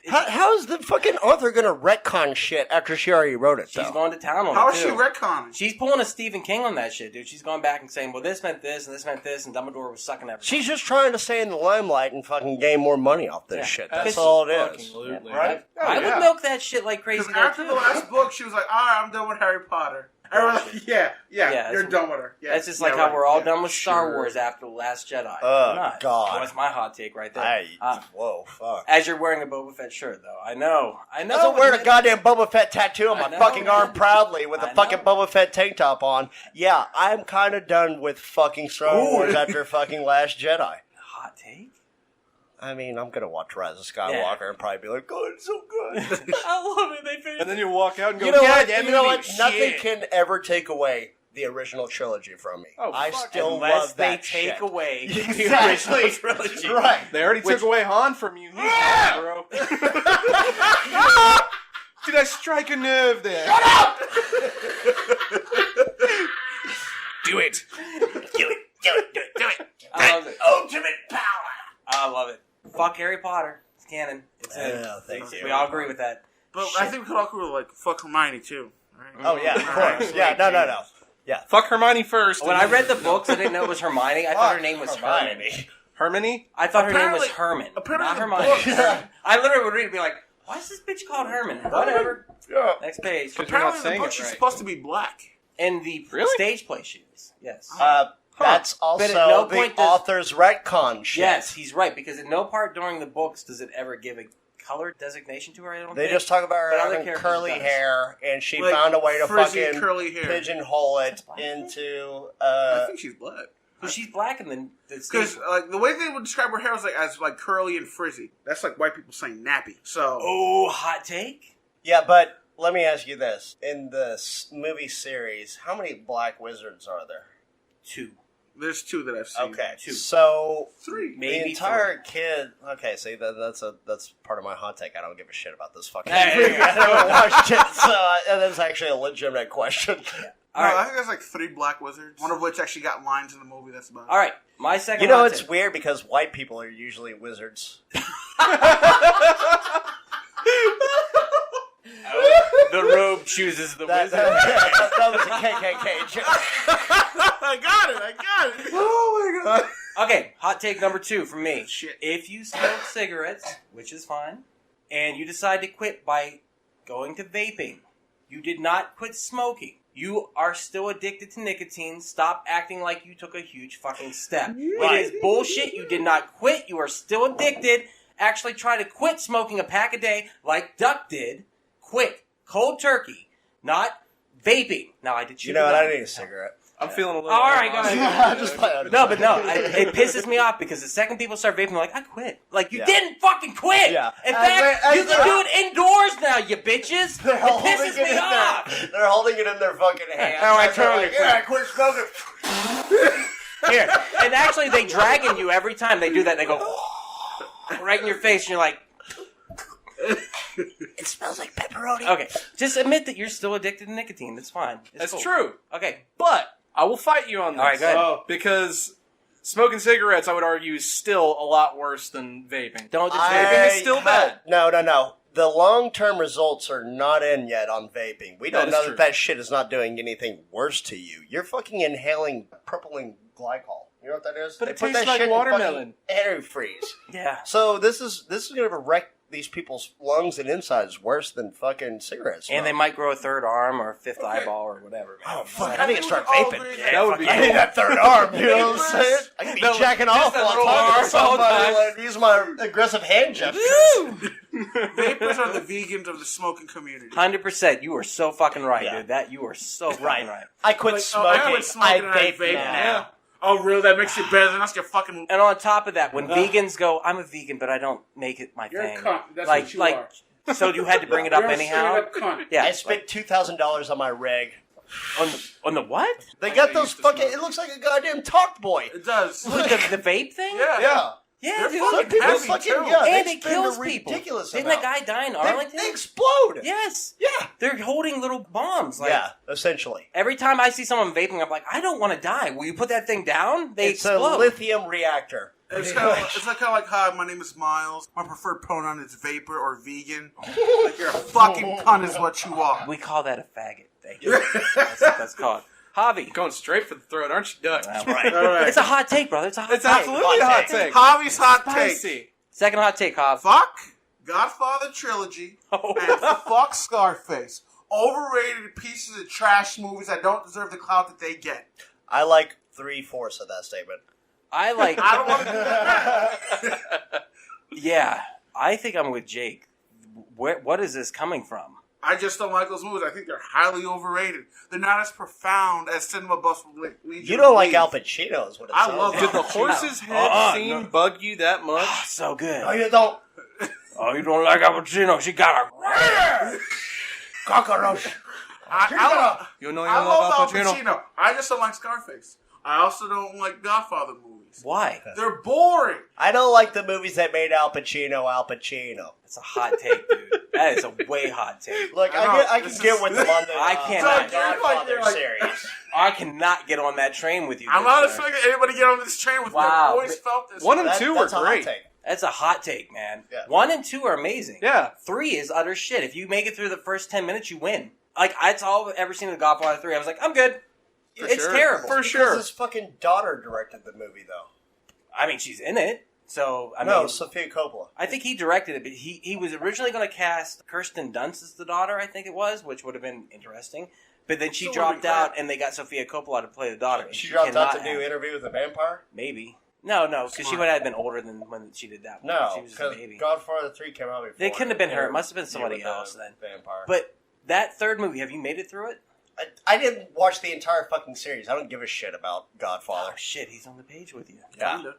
Speaker 4: How is the fucking author gonna retcon shit after she already wrote it,
Speaker 1: She's
Speaker 4: though?
Speaker 1: going to town on
Speaker 3: How
Speaker 1: it
Speaker 3: is
Speaker 1: too.
Speaker 3: she retconning?
Speaker 1: She's pulling a Stephen King on that shit, dude. She's going back and saying, well, this meant this, and this meant this, and Dumbledore was sucking everything.
Speaker 4: She's just trying to stay in the limelight and fucking gain more money off this
Speaker 1: Yeah.
Speaker 4: shit.
Speaker 1: Because
Speaker 4: That's all it is.
Speaker 5: Absolutely.
Speaker 3: Right?
Speaker 1: I would milk that shit like crazy.
Speaker 3: Because
Speaker 1: though,
Speaker 3: after
Speaker 1: too.
Speaker 3: the last book, she was like, "Alright, I'm done with Harry Potter." Everyone's like, "Yeah,
Speaker 1: Yeah,
Speaker 3: you're
Speaker 1: that's-
Speaker 3: done with her." Yeah,
Speaker 1: That's just
Speaker 3: yeah,
Speaker 1: like how
Speaker 3: right,
Speaker 1: we're all
Speaker 3: yeah.
Speaker 1: done with Star
Speaker 5: Sure.
Speaker 1: Wars after The Last Jedi.
Speaker 4: Oh,
Speaker 1: We're not.
Speaker 4: God.
Speaker 1: That's my hot take right there.
Speaker 4: Whoa, fuck.
Speaker 1: As you're wearing a Boba Fett shirt, though. I know.
Speaker 4: I'm wearing a goddamn Boba Fett tattoo on
Speaker 1: I
Speaker 4: my
Speaker 1: know.
Speaker 4: fucking arm proudly with
Speaker 1: I
Speaker 4: a fucking
Speaker 1: know.
Speaker 4: Boba Fett tank top on. Yeah, I'm kind of done with fucking Star Wars after fucking Last Jedi.
Speaker 1: Hot take?
Speaker 4: I mean, I'm gonna watch Rise of Skywalker and probably be like, "God, it's so good."
Speaker 1: I love it. They finished.
Speaker 5: And then you walk out and go,
Speaker 4: You know
Speaker 5: "God,
Speaker 4: what?
Speaker 5: that
Speaker 4: You know
Speaker 5: movie
Speaker 4: what?
Speaker 5: was
Speaker 4: Nothing
Speaker 5: shit."
Speaker 4: can ever take away the original trilogy from me.
Speaker 5: Oh,
Speaker 4: I
Speaker 5: fuck.
Speaker 4: still
Speaker 1: Unless
Speaker 4: love
Speaker 1: they
Speaker 4: that
Speaker 1: take
Speaker 4: shit.
Speaker 1: away the
Speaker 4: Exactly.
Speaker 1: original trilogy.
Speaker 4: Right.
Speaker 5: They already took away Han from you. He's gone, bro. Did I strike a nerve there? Shut up! Do it.
Speaker 1: Do it. I love it.
Speaker 3: Ultimate power.
Speaker 1: I love it. Fuck Harry Potter. It's canon. It's in.
Speaker 4: Yeah, thank you.
Speaker 1: We all agree with that.
Speaker 3: But I think we could all agree with like fuck Hermione too. Right?
Speaker 4: Oh yeah, of course. Yeah, no. Yeah.
Speaker 5: Fuck Hermione first.
Speaker 1: When I read the books, I didn't know it was Hermione. I thought her name was Herman.
Speaker 5: Hermione?
Speaker 1: I thought her name was
Speaker 3: Apparently-
Speaker 1: Herman,
Speaker 3: apparently
Speaker 1: not
Speaker 3: the
Speaker 1: Hermione.
Speaker 3: books-
Speaker 1: Herman. I literally would read it and be like, why is this bitch called Herman? Whatever.
Speaker 3: Yeah.
Speaker 1: Next page.
Speaker 5: Because you're not
Speaker 3: Apparently, the
Speaker 5: saying
Speaker 3: book
Speaker 5: it
Speaker 3: she's
Speaker 5: right.
Speaker 3: supposed to be black.
Speaker 1: And the
Speaker 5: Really?
Speaker 1: stage play she is. Yes.
Speaker 4: That's also
Speaker 1: But at no
Speaker 4: the
Speaker 1: point does-
Speaker 4: author's retcon shit.
Speaker 1: Yes, he's right, because at no part during the books does it ever give a color designation to her, I don't
Speaker 4: They
Speaker 1: think.
Speaker 4: just talk about
Speaker 1: But
Speaker 4: her
Speaker 1: other
Speaker 4: having
Speaker 1: characters
Speaker 4: curly
Speaker 1: does.
Speaker 4: hair, and she
Speaker 3: Like,
Speaker 4: found a way to
Speaker 3: frizzy,
Speaker 4: fucking
Speaker 3: curly hair.
Speaker 4: pigeonhole it into.
Speaker 3: I think she's black.
Speaker 1: Well, she's black and then the
Speaker 3: Because
Speaker 1: stage...
Speaker 3: like the way they would describe her hair was like as like curly and frizzy. That's like white people saying nappy. So
Speaker 1: Oh, hot take?
Speaker 4: Yeah, but let me ask you this: in the movie series, how many black wizards are there?
Speaker 1: 2.
Speaker 3: there's 2 that I've seen.
Speaker 4: Okay,
Speaker 1: 2.
Speaker 4: so
Speaker 3: 3.
Speaker 1: Maybe
Speaker 4: the entire kid. Okay, see that's part of my hot take. I don't give a shit about this fucking
Speaker 1: Hey,
Speaker 4: movie. I haven't watched it, so that's actually a legitimate question.
Speaker 3: No,
Speaker 1: All right.
Speaker 3: I think there's like 3 black wizards. One of which actually got lines in the movie. That's about it.
Speaker 1: All right, my second
Speaker 4: You know,
Speaker 1: hot
Speaker 4: it's
Speaker 1: take.
Speaker 4: weird because white people are usually wizards.
Speaker 1: The robed chooses the
Speaker 4: That,
Speaker 1: wizard.
Speaker 4: that was a KKK joke.
Speaker 3: I got it. Oh my god.
Speaker 1: Okay, hot take number 2 from me.
Speaker 3: Shit.
Speaker 1: If you smoke cigarettes, which is fine, and you decide to quit by going to vaping, you did not quit smoking. You are still addicted to nicotine. Stop acting like you took a huge fucking step. It is bullshit. You did not quit. You are still addicted. Actually try to quit smoking a pack a day like Duck did. Quick. Cold turkey. Not vaping. Now, I did
Speaker 4: You know what? I need a cigarette.
Speaker 5: I'm feeling a little.
Speaker 1: All right, go ahead.
Speaker 4: Just play on
Speaker 1: No, but no, it pisses me off because the second people start vaping, they're like, I quit. Like, you
Speaker 4: Yeah.
Speaker 1: didn't fucking quit!
Speaker 4: Yeah.
Speaker 1: In fact, you can do it indoors now, you bitches!
Speaker 4: They're
Speaker 1: It
Speaker 4: holding
Speaker 1: pisses
Speaker 4: it
Speaker 1: me
Speaker 4: in
Speaker 1: off!
Speaker 4: They're holding it in their fucking hands.
Speaker 1: Oh, I
Speaker 4: And they're
Speaker 1: totally
Speaker 4: like, yeah, I quit smoking.
Speaker 1: Here. And actually, they dragon you every time they do that. They go right in your face, and you're like,
Speaker 4: It smells like pepperoni.
Speaker 1: okay, just admit that you're still addicted to nicotine. It's fine. It's
Speaker 5: That's
Speaker 1: cool.
Speaker 5: true.
Speaker 1: Okay.
Speaker 5: But I will fight you on this.
Speaker 1: All right, go ahead.
Speaker 5: Because smoking cigarettes, I would argue, is still a lot worse than vaping.
Speaker 1: Don't just
Speaker 5: Vaping is still bad.
Speaker 4: No. The long-term results are not in yet on vaping. We
Speaker 5: That
Speaker 4: don't
Speaker 5: is
Speaker 4: know
Speaker 5: true.
Speaker 4: that shit is not doing anything worse to you. You're fucking inhaling propylene glycol. You know what that is?
Speaker 5: But
Speaker 4: They
Speaker 5: it
Speaker 4: put
Speaker 5: tastes
Speaker 4: that
Speaker 5: like
Speaker 4: shit in
Speaker 5: watermelon.
Speaker 4: fucking antifreeze.
Speaker 1: Yeah.
Speaker 4: So this is going to wreck these people's lungs and insides worse than fucking cigarettes.
Speaker 1: And they might grow a third arm or a fifth eyeball or whatever. Man.
Speaker 4: Oh fuck! I need to start
Speaker 3: all
Speaker 4: vaping.
Speaker 3: agree
Speaker 5: That would be
Speaker 4: I need that third arm. You know what I'm saying? I can be
Speaker 1: No,
Speaker 4: jacking
Speaker 1: just
Speaker 4: off
Speaker 1: that
Speaker 4: while
Speaker 1: little
Speaker 4: talking
Speaker 1: arm
Speaker 4: to somebody
Speaker 1: all the time.
Speaker 4: and use my aggressive hand gestures.
Speaker 3: Vapors are the vegans of the smoking community.
Speaker 1: 100%. You are so fucking right,
Speaker 4: Yeah.
Speaker 1: dude. That you are so fucking right.
Speaker 4: I quit
Speaker 3: Like,
Speaker 4: smoking.
Speaker 3: I quit smoking and I vape now. Oh, really? That makes you better than us? You're fucking...
Speaker 1: And on top of that, when vegans go, I'm a vegan, but I don't make it my
Speaker 3: You're a
Speaker 1: thing.
Speaker 3: cunt. That's
Speaker 1: like,
Speaker 3: what you
Speaker 1: like,
Speaker 3: are.
Speaker 1: So you had to bring it up
Speaker 3: You're a
Speaker 1: anyhow?
Speaker 3: straight up cunt.
Speaker 1: Yeah.
Speaker 4: I spent $2,000 on my rig.
Speaker 1: On the what?
Speaker 4: They
Speaker 5: I
Speaker 4: got
Speaker 5: used
Speaker 4: those
Speaker 5: to
Speaker 4: fucking.
Speaker 5: smoke.
Speaker 4: It looks like a goddamn talk boy.
Speaker 3: It does.
Speaker 1: the vape thing?
Speaker 3: Yeah.
Speaker 4: Yeah.
Speaker 1: Yeah,
Speaker 3: They're
Speaker 1: dude.
Speaker 3: fucking
Speaker 4: People
Speaker 3: heavy,
Speaker 4: fucking
Speaker 3: too.
Speaker 4: yeah.
Speaker 1: And
Speaker 4: they
Speaker 1: it
Speaker 4: spend
Speaker 1: kills
Speaker 4: a
Speaker 1: people.
Speaker 4: ridiculous
Speaker 1: Didn't
Speaker 4: amount.
Speaker 1: that guy die in
Speaker 4: They
Speaker 1: Arlington?
Speaker 4: explode.
Speaker 1: Yes.
Speaker 4: Yeah.
Speaker 1: They're holding little bombs. Like,
Speaker 4: Yeah. Essentially,
Speaker 1: every time I see someone vaping, I'm like, I don't want to die. Will you put that thing down? They
Speaker 4: it's
Speaker 1: explode.
Speaker 4: a lithium reactor.
Speaker 3: It's kind of like, hi, my name is Miles. My preferred pronoun is vapor or vegan. Like, you're a fucking cunt is what you are.
Speaker 1: We call that a faggot. Thank you. That's what that's called. Javi.
Speaker 5: Going straight for the throat, aren't you, Duck?
Speaker 1: All
Speaker 4: Right.
Speaker 3: All right.
Speaker 1: It's a hot take, brother. It's a hot
Speaker 5: It's
Speaker 1: take.
Speaker 5: absolutely a hot take.
Speaker 3: Javi's hot take.
Speaker 5: Spicy.
Speaker 1: Second hot take, Jav.
Speaker 3: Fuck Godfather trilogy
Speaker 1: Oh.
Speaker 3: and fuck Scarface. Overrated pieces of trash movies that don't deserve the clout that they get.
Speaker 4: I like 3/4 of that statement.
Speaker 1: I like.
Speaker 3: I don't want to do that.
Speaker 1: Yeah, I think I'm with Jake. What is this coming from?
Speaker 3: I just don't like those movies. I think they're highly overrated. They're not as profound as Cinema Buff would lead
Speaker 4: You don't like
Speaker 3: believe.
Speaker 4: Al Pacino, is what it
Speaker 3: I
Speaker 4: sounds
Speaker 3: love
Speaker 4: like.
Speaker 5: Did the
Speaker 3: No.
Speaker 5: horse's head scene bug you that much?
Speaker 1: So good.
Speaker 4: No, you don't.
Speaker 1: Oh, you don't like Al Pacino? She got a.
Speaker 4: Cockroach.
Speaker 5: You know you
Speaker 3: I
Speaker 5: love
Speaker 3: love
Speaker 5: Al
Speaker 3: Al
Speaker 5: Pacino.
Speaker 3: Pacino. I just don't like Scarface. I also don't like Godfather movies.
Speaker 1: Why?
Speaker 3: They're boring.
Speaker 4: I don't like the movies that made Al Pacino Al Pacino.
Speaker 1: That's a hot take, dude. That is a way hot take.
Speaker 4: Look,
Speaker 3: I know,
Speaker 4: I can
Speaker 3: this
Speaker 4: get
Speaker 3: is-
Speaker 4: with them on the
Speaker 1: I cannot.
Speaker 4: Godfather
Speaker 3: Like-
Speaker 4: series.
Speaker 1: I cannot get on that train with you.
Speaker 3: I'm
Speaker 1: good
Speaker 3: not
Speaker 1: sir.
Speaker 3: expecting anybody to get on this train with me.
Speaker 1: Wow.
Speaker 3: I've always felt this.
Speaker 5: One and
Speaker 3: way.
Speaker 5: two were
Speaker 4: That's a hot
Speaker 5: great.
Speaker 4: take.
Speaker 1: That's a hot take, man.
Speaker 4: Yeah.
Speaker 1: 1 and 2 are amazing.
Speaker 5: Yeah.
Speaker 1: 3 is utter shit. If you make it through the first 10 minutes, you win. Like, that's all I've ever seen in The Godfather 3. I was like, I'm good.
Speaker 5: For
Speaker 1: It's
Speaker 5: sure.
Speaker 1: terrible.
Speaker 5: For
Speaker 4: Because
Speaker 5: sure.
Speaker 4: his fucking daughter directed the movie, though.
Speaker 1: I mean, she's in it. So, I
Speaker 4: No,
Speaker 1: mean,
Speaker 4: Sofia Coppola.
Speaker 1: I think he directed it, but he was originally going to cast Kirsten Dunst as the daughter, I think it was, which would have been interesting. But then she
Speaker 3: So
Speaker 1: dropped
Speaker 3: what
Speaker 1: out, and they got Sofia Coppola to play the daughter.
Speaker 4: She dropped out to
Speaker 1: cannot
Speaker 4: do
Speaker 1: have-
Speaker 4: Interview with a Vampire?
Speaker 1: Maybe. No, because she
Speaker 3: Smart.
Speaker 1: would have been older than when she did that one.
Speaker 4: No,
Speaker 1: She was a
Speaker 4: because
Speaker 1: baby.
Speaker 4: Godfather 3 came out before.
Speaker 1: It couldn't have been her. It must have been
Speaker 4: Interview
Speaker 1: somebody
Speaker 4: with a
Speaker 1: else then.
Speaker 4: Vampire.
Speaker 1: But that third movie, have you made it through it?
Speaker 4: I didn't watch the entire fucking series. I don't give a shit about Godfather.
Speaker 1: Oh, shit, he's on the page with you.
Speaker 4: Yeah.
Speaker 3: Kinda.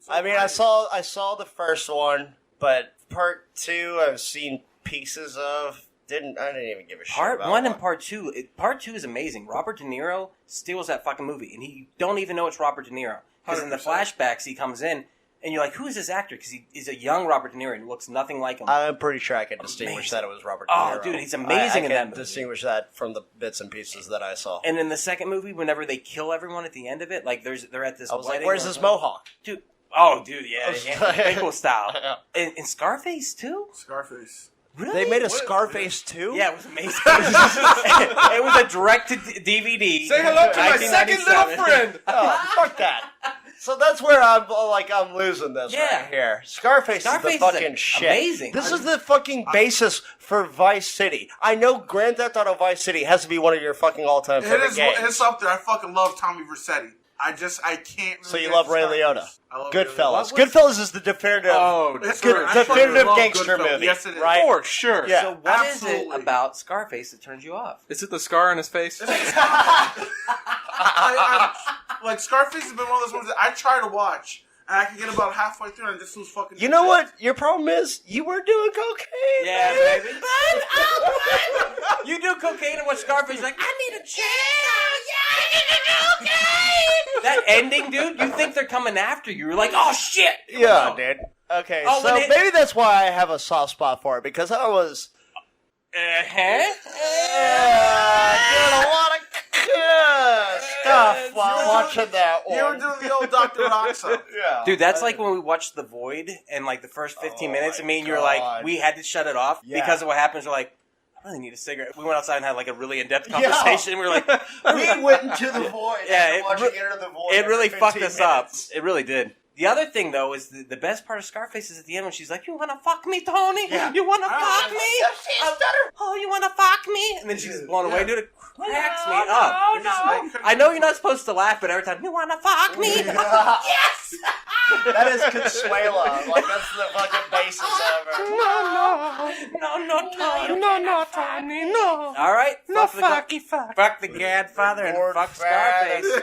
Speaker 4: I mean, I saw the first one, but part 2 I've seen pieces of. I didn't even give a shit
Speaker 1: Part
Speaker 4: about
Speaker 1: 1 and Part 2, Part 2 is amazing. Robert De Niro steals that fucking movie, and you don't even know it's Robert De Niro. Because in the
Speaker 3: 100%.
Speaker 1: flashbacks, he comes in, and you're like, who is this actor? Because he's a young Robert De Niro and looks nothing like him.
Speaker 4: I'm pretty sure I can distinguish
Speaker 1: Amazing.
Speaker 4: that it was Robert De
Speaker 1: Oh,
Speaker 4: Niro.
Speaker 1: dude, he's amazing
Speaker 4: I
Speaker 1: in that
Speaker 4: can
Speaker 1: movie.
Speaker 4: distinguish that from the bits and pieces that I saw.
Speaker 1: And in the second movie, whenever they kill everyone at the end of it, like they're at this
Speaker 4: I was like,
Speaker 1: wedding
Speaker 4: where's
Speaker 1: or
Speaker 4: his
Speaker 1: something.
Speaker 4: mohawk?
Speaker 1: Dude, oh, dude, yeah,
Speaker 4: was
Speaker 1: yeah
Speaker 4: like-
Speaker 1: Pickle style.
Speaker 4: Yeah.
Speaker 1: And Scarface, too?
Speaker 3: Scarface.
Speaker 1: Really?
Speaker 4: They made a Scarface too?
Speaker 1: Yeah, it was amazing. It was a direct-to-DVD.
Speaker 5: Say hello to my second little friend.
Speaker 4: Oh, fuck that. So that's where I'm losing this right here. Scarface is the fucking shit.
Speaker 1: Amazing.
Speaker 4: This is the fucking basis for Vice City. I know Grand Theft Auto Vice City has to be one of your fucking all-time favorite games.
Speaker 3: It's up there. I fucking love Tommy Vercetti. I can't.
Speaker 4: So you love Ray Liotta. Goodfellas.
Speaker 3: Really.
Speaker 4: Goodfellas is the definitive, definitive gangster movie.
Speaker 3: Yes, it is.
Speaker 4: Right?
Speaker 5: For sure.
Speaker 4: Yeah.
Speaker 1: So what is
Speaker 3: Absolutely.
Speaker 1: it about Scarface that turns you off?
Speaker 5: Is it the scar on his face?
Speaker 3: Like, Scarface has been one of those ones that I try to watch, and I can get about halfway through and I just lose fucking.
Speaker 4: You know what? Your problem is you were doing cocaine.
Speaker 1: Yeah, baby. You do cocaine and watch Scarface, you're like, I need a chair. Yeah, cocaine. That ending, dude, you think they're coming after you. You're like, oh, shit.
Speaker 4: Yeah, dude. Okay,
Speaker 1: Oh,
Speaker 4: so
Speaker 1: when it-
Speaker 4: maybe that's why I have a soft spot for it, because I was
Speaker 1: Uh-huh.
Speaker 4: doing a lot of stuff while watching that one.
Speaker 3: You were doing the old Dr. Roxo.
Speaker 4: Yeah.
Speaker 1: Dude, that's like when we watched The Void and like the first 15 minutes, and me and you were like,
Speaker 4: God.
Speaker 1: we had to shut it off because of what happens. We're like, I really need a cigarette. We went outside and had like a really in-depth conversation. We were like,
Speaker 4: we went into the void.
Speaker 1: Yeah,
Speaker 4: after watching Enter the Void.
Speaker 1: it really
Speaker 4: for
Speaker 1: fucked
Speaker 4: 15
Speaker 1: us up.
Speaker 4: minutes.
Speaker 1: It really did. The other thing, though, is the best part of Scarface is at the end when she's like, you want to fuck me, Tony?
Speaker 4: Yeah.
Speaker 1: You want to fuck me?
Speaker 4: Stutter.
Speaker 1: Oh, you want to fuck me? And then she's blown away. Dude, it cracks me up.
Speaker 3: No.
Speaker 1: I know you're not supposed to laugh, but every time, you want to fuck me? Yes!
Speaker 4: That is Consuela. Like, that's the fucking basis of her.
Speaker 1: No, Tony, no. All right. Fuck the Godfather and
Speaker 4: Lord
Speaker 1: fuck
Speaker 4: Fat.
Speaker 1: Scarface.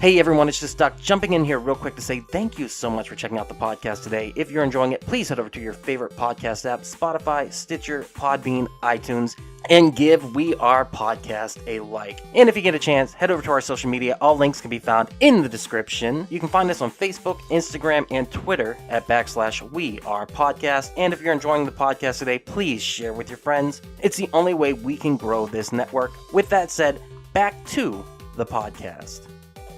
Speaker 1: Hey everyone, it's just Duck jumping in here real quick to say thank you so much for checking out the podcast today. If you're enjoying it, please head over to your favorite podcast app, Spotify, Stitcher, Podbean, iTunes, and give We Are Podcast a like. And if you get a chance, head over to our social media. All links can be found in the description. You can find us on Facebook, Instagram, and Twitter at /We Are Podcast. And if you're enjoying the podcast today, please share with your friends. It's the only way we can grow this network. With that said, back to the podcast.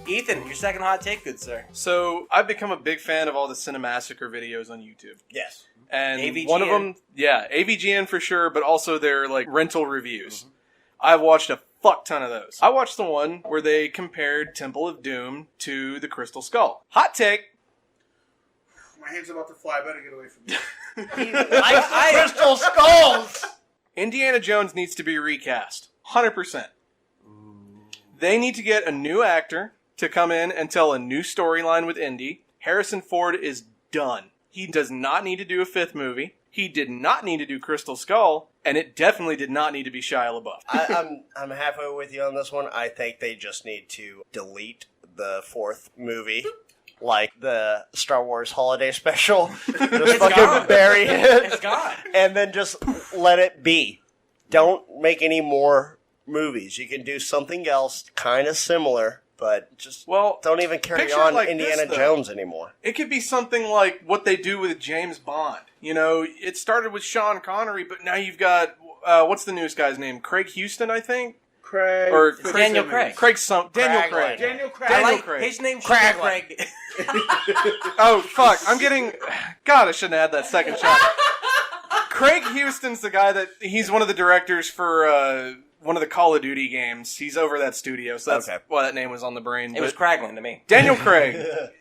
Speaker 1: Ethan, your second hot take, good sir.
Speaker 5: So I've become a big fan of all the Cinemassacre videos on YouTube.
Speaker 4: Yes.
Speaker 5: And
Speaker 1: AVGN.
Speaker 5: one of them, AVGN for sure, but also their like rental reviews. I've watched a fuck ton of those. I watched the one where they compared Temple of Doom to the Crystal Skull. Hot take.
Speaker 3: My hand's about to fly. I better get away from you.
Speaker 4: Crystal Skulls!
Speaker 5: Indiana Jones needs to be recast. 100%. They need to get a new actor to come in and tell a new storyline with Indy. Harrison Ford is done. He does not need to do a fifth movie. He did not need to do Crystal Skull, and it definitely did not need to be Shia LaBeouf.
Speaker 4: I'm halfway with you on this one. I think they just need to delete the fourth movie. Like the Star Wars holiday special. Just fucking
Speaker 1: gone.
Speaker 4: bury it.
Speaker 1: It's gone.
Speaker 4: And then just let it be. Don't make any more movies. You can do something else kind of similar, but just don't even carry
Speaker 5: picture it
Speaker 4: on
Speaker 5: like
Speaker 4: Indiana
Speaker 5: this, though.
Speaker 4: Jones anymore.
Speaker 5: It could be something like what they do with James Bond. You know, it started with Sean Connery, but now you've got, what's the newest guy's name? Craig Houston, I think?
Speaker 3: Craig.
Speaker 5: Or
Speaker 1: Daniel Craig.
Speaker 5: Daniel
Speaker 4: Craig.
Speaker 5: Craig.
Speaker 3: Daniel Craig.
Speaker 1: I like
Speaker 5: Craig.
Speaker 1: his name should be Craig.
Speaker 5: Oh, fuck. I'm getting... God, I shouldn't add that second shot. Craig Houston's the guy that... He's one of the directors for one of the Call of Duty games. He's over that studio, so that's why that name was on the brain.
Speaker 1: It was Craiglin to me.
Speaker 5: Daniel Craig.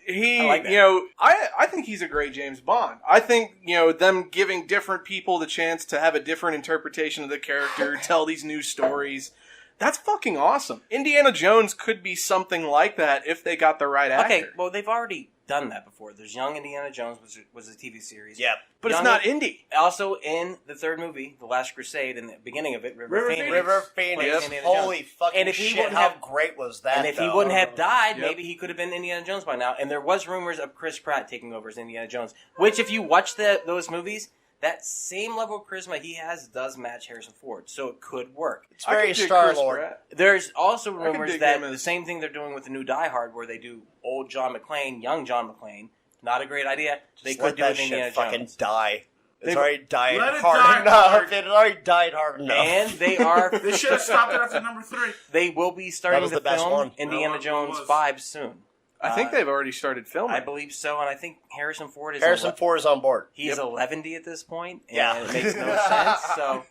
Speaker 5: He,
Speaker 1: I like that.
Speaker 5: you know, I think he's a great James Bond. I think, you know, them giving different people the chance to have a different interpretation of the character, tell these new stories... That's fucking awesome. Indiana Jones could be something like that if they got the right actor.
Speaker 1: Okay, well, they've already done that before. There's Young Indiana Jones, which was a TV series.
Speaker 4: Yep.
Speaker 5: But
Speaker 1: Young
Speaker 5: it's not indie.
Speaker 1: Also, in the third movie, The Last Crusade, in the beginning of it, River Phoenix.
Speaker 4: River Phoenix.
Speaker 1: plays Indiana
Speaker 4: Holy
Speaker 1: Jones.
Speaker 4: fucking
Speaker 1: And if he
Speaker 4: shit,
Speaker 1: wouldn't
Speaker 4: how
Speaker 1: have-
Speaker 4: great was that,
Speaker 1: And if he
Speaker 4: though?
Speaker 1: wouldn't have died,
Speaker 5: Yep.
Speaker 1: maybe he could have been Indiana Jones by now. And there was rumors of Chris Pratt taking over as Indiana Jones, which, if you watch those movies, that same level of charisma he has does match Harrison Ford, so it could work.
Speaker 4: It's very
Speaker 5: I could dig
Speaker 4: Star
Speaker 5: Chris
Speaker 4: Lord.
Speaker 5: Pratt.
Speaker 1: There's also
Speaker 5: can
Speaker 1: rumors
Speaker 5: dig
Speaker 1: that
Speaker 5: him as-
Speaker 1: the same thing they're doing with the new Die Hard, where they do old John McClane, young John McClane. Not a great idea. They
Speaker 4: Just
Speaker 1: could
Speaker 4: let
Speaker 1: do
Speaker 4: that
Speaker 1: with
Speaker 4: shit
Speaker 1: Indiana
Speaker 4: fucking
Speaker 1: Jones.
Speaker 4: die. It's
Speaker 5: They've-
Speaker 4: already died
Speaker 3: Let it
Speaker 4: hard
Speaker 3: die
Speaker 4: enough.
Speaker 3: hard.
Speaker 4: It already died hard enough.
Speaker 1: And they are.
Speaker 3: They should have stopped it after number 3.
Speaker 1: They will be starting
Speaker 4: was
Speaker 1: the
Speaker 4: the best
Speaker 1: film
Speaker 4: one.
Speaker 1: Indiana
Speaker 3: Well, it
Speaker 1: Jones
Speaker 3: was.
Speaker 1: 5 soon.
Speaker 5: I think they've already started filming.
Speaker 1: I believe so, and I think Harrison Ford is
Speaker 4: Ford is on board.
Speaker 1: He's 11 at this point, and
Speaker 4: Yeah.
Speaker 1: it makes no sense. So,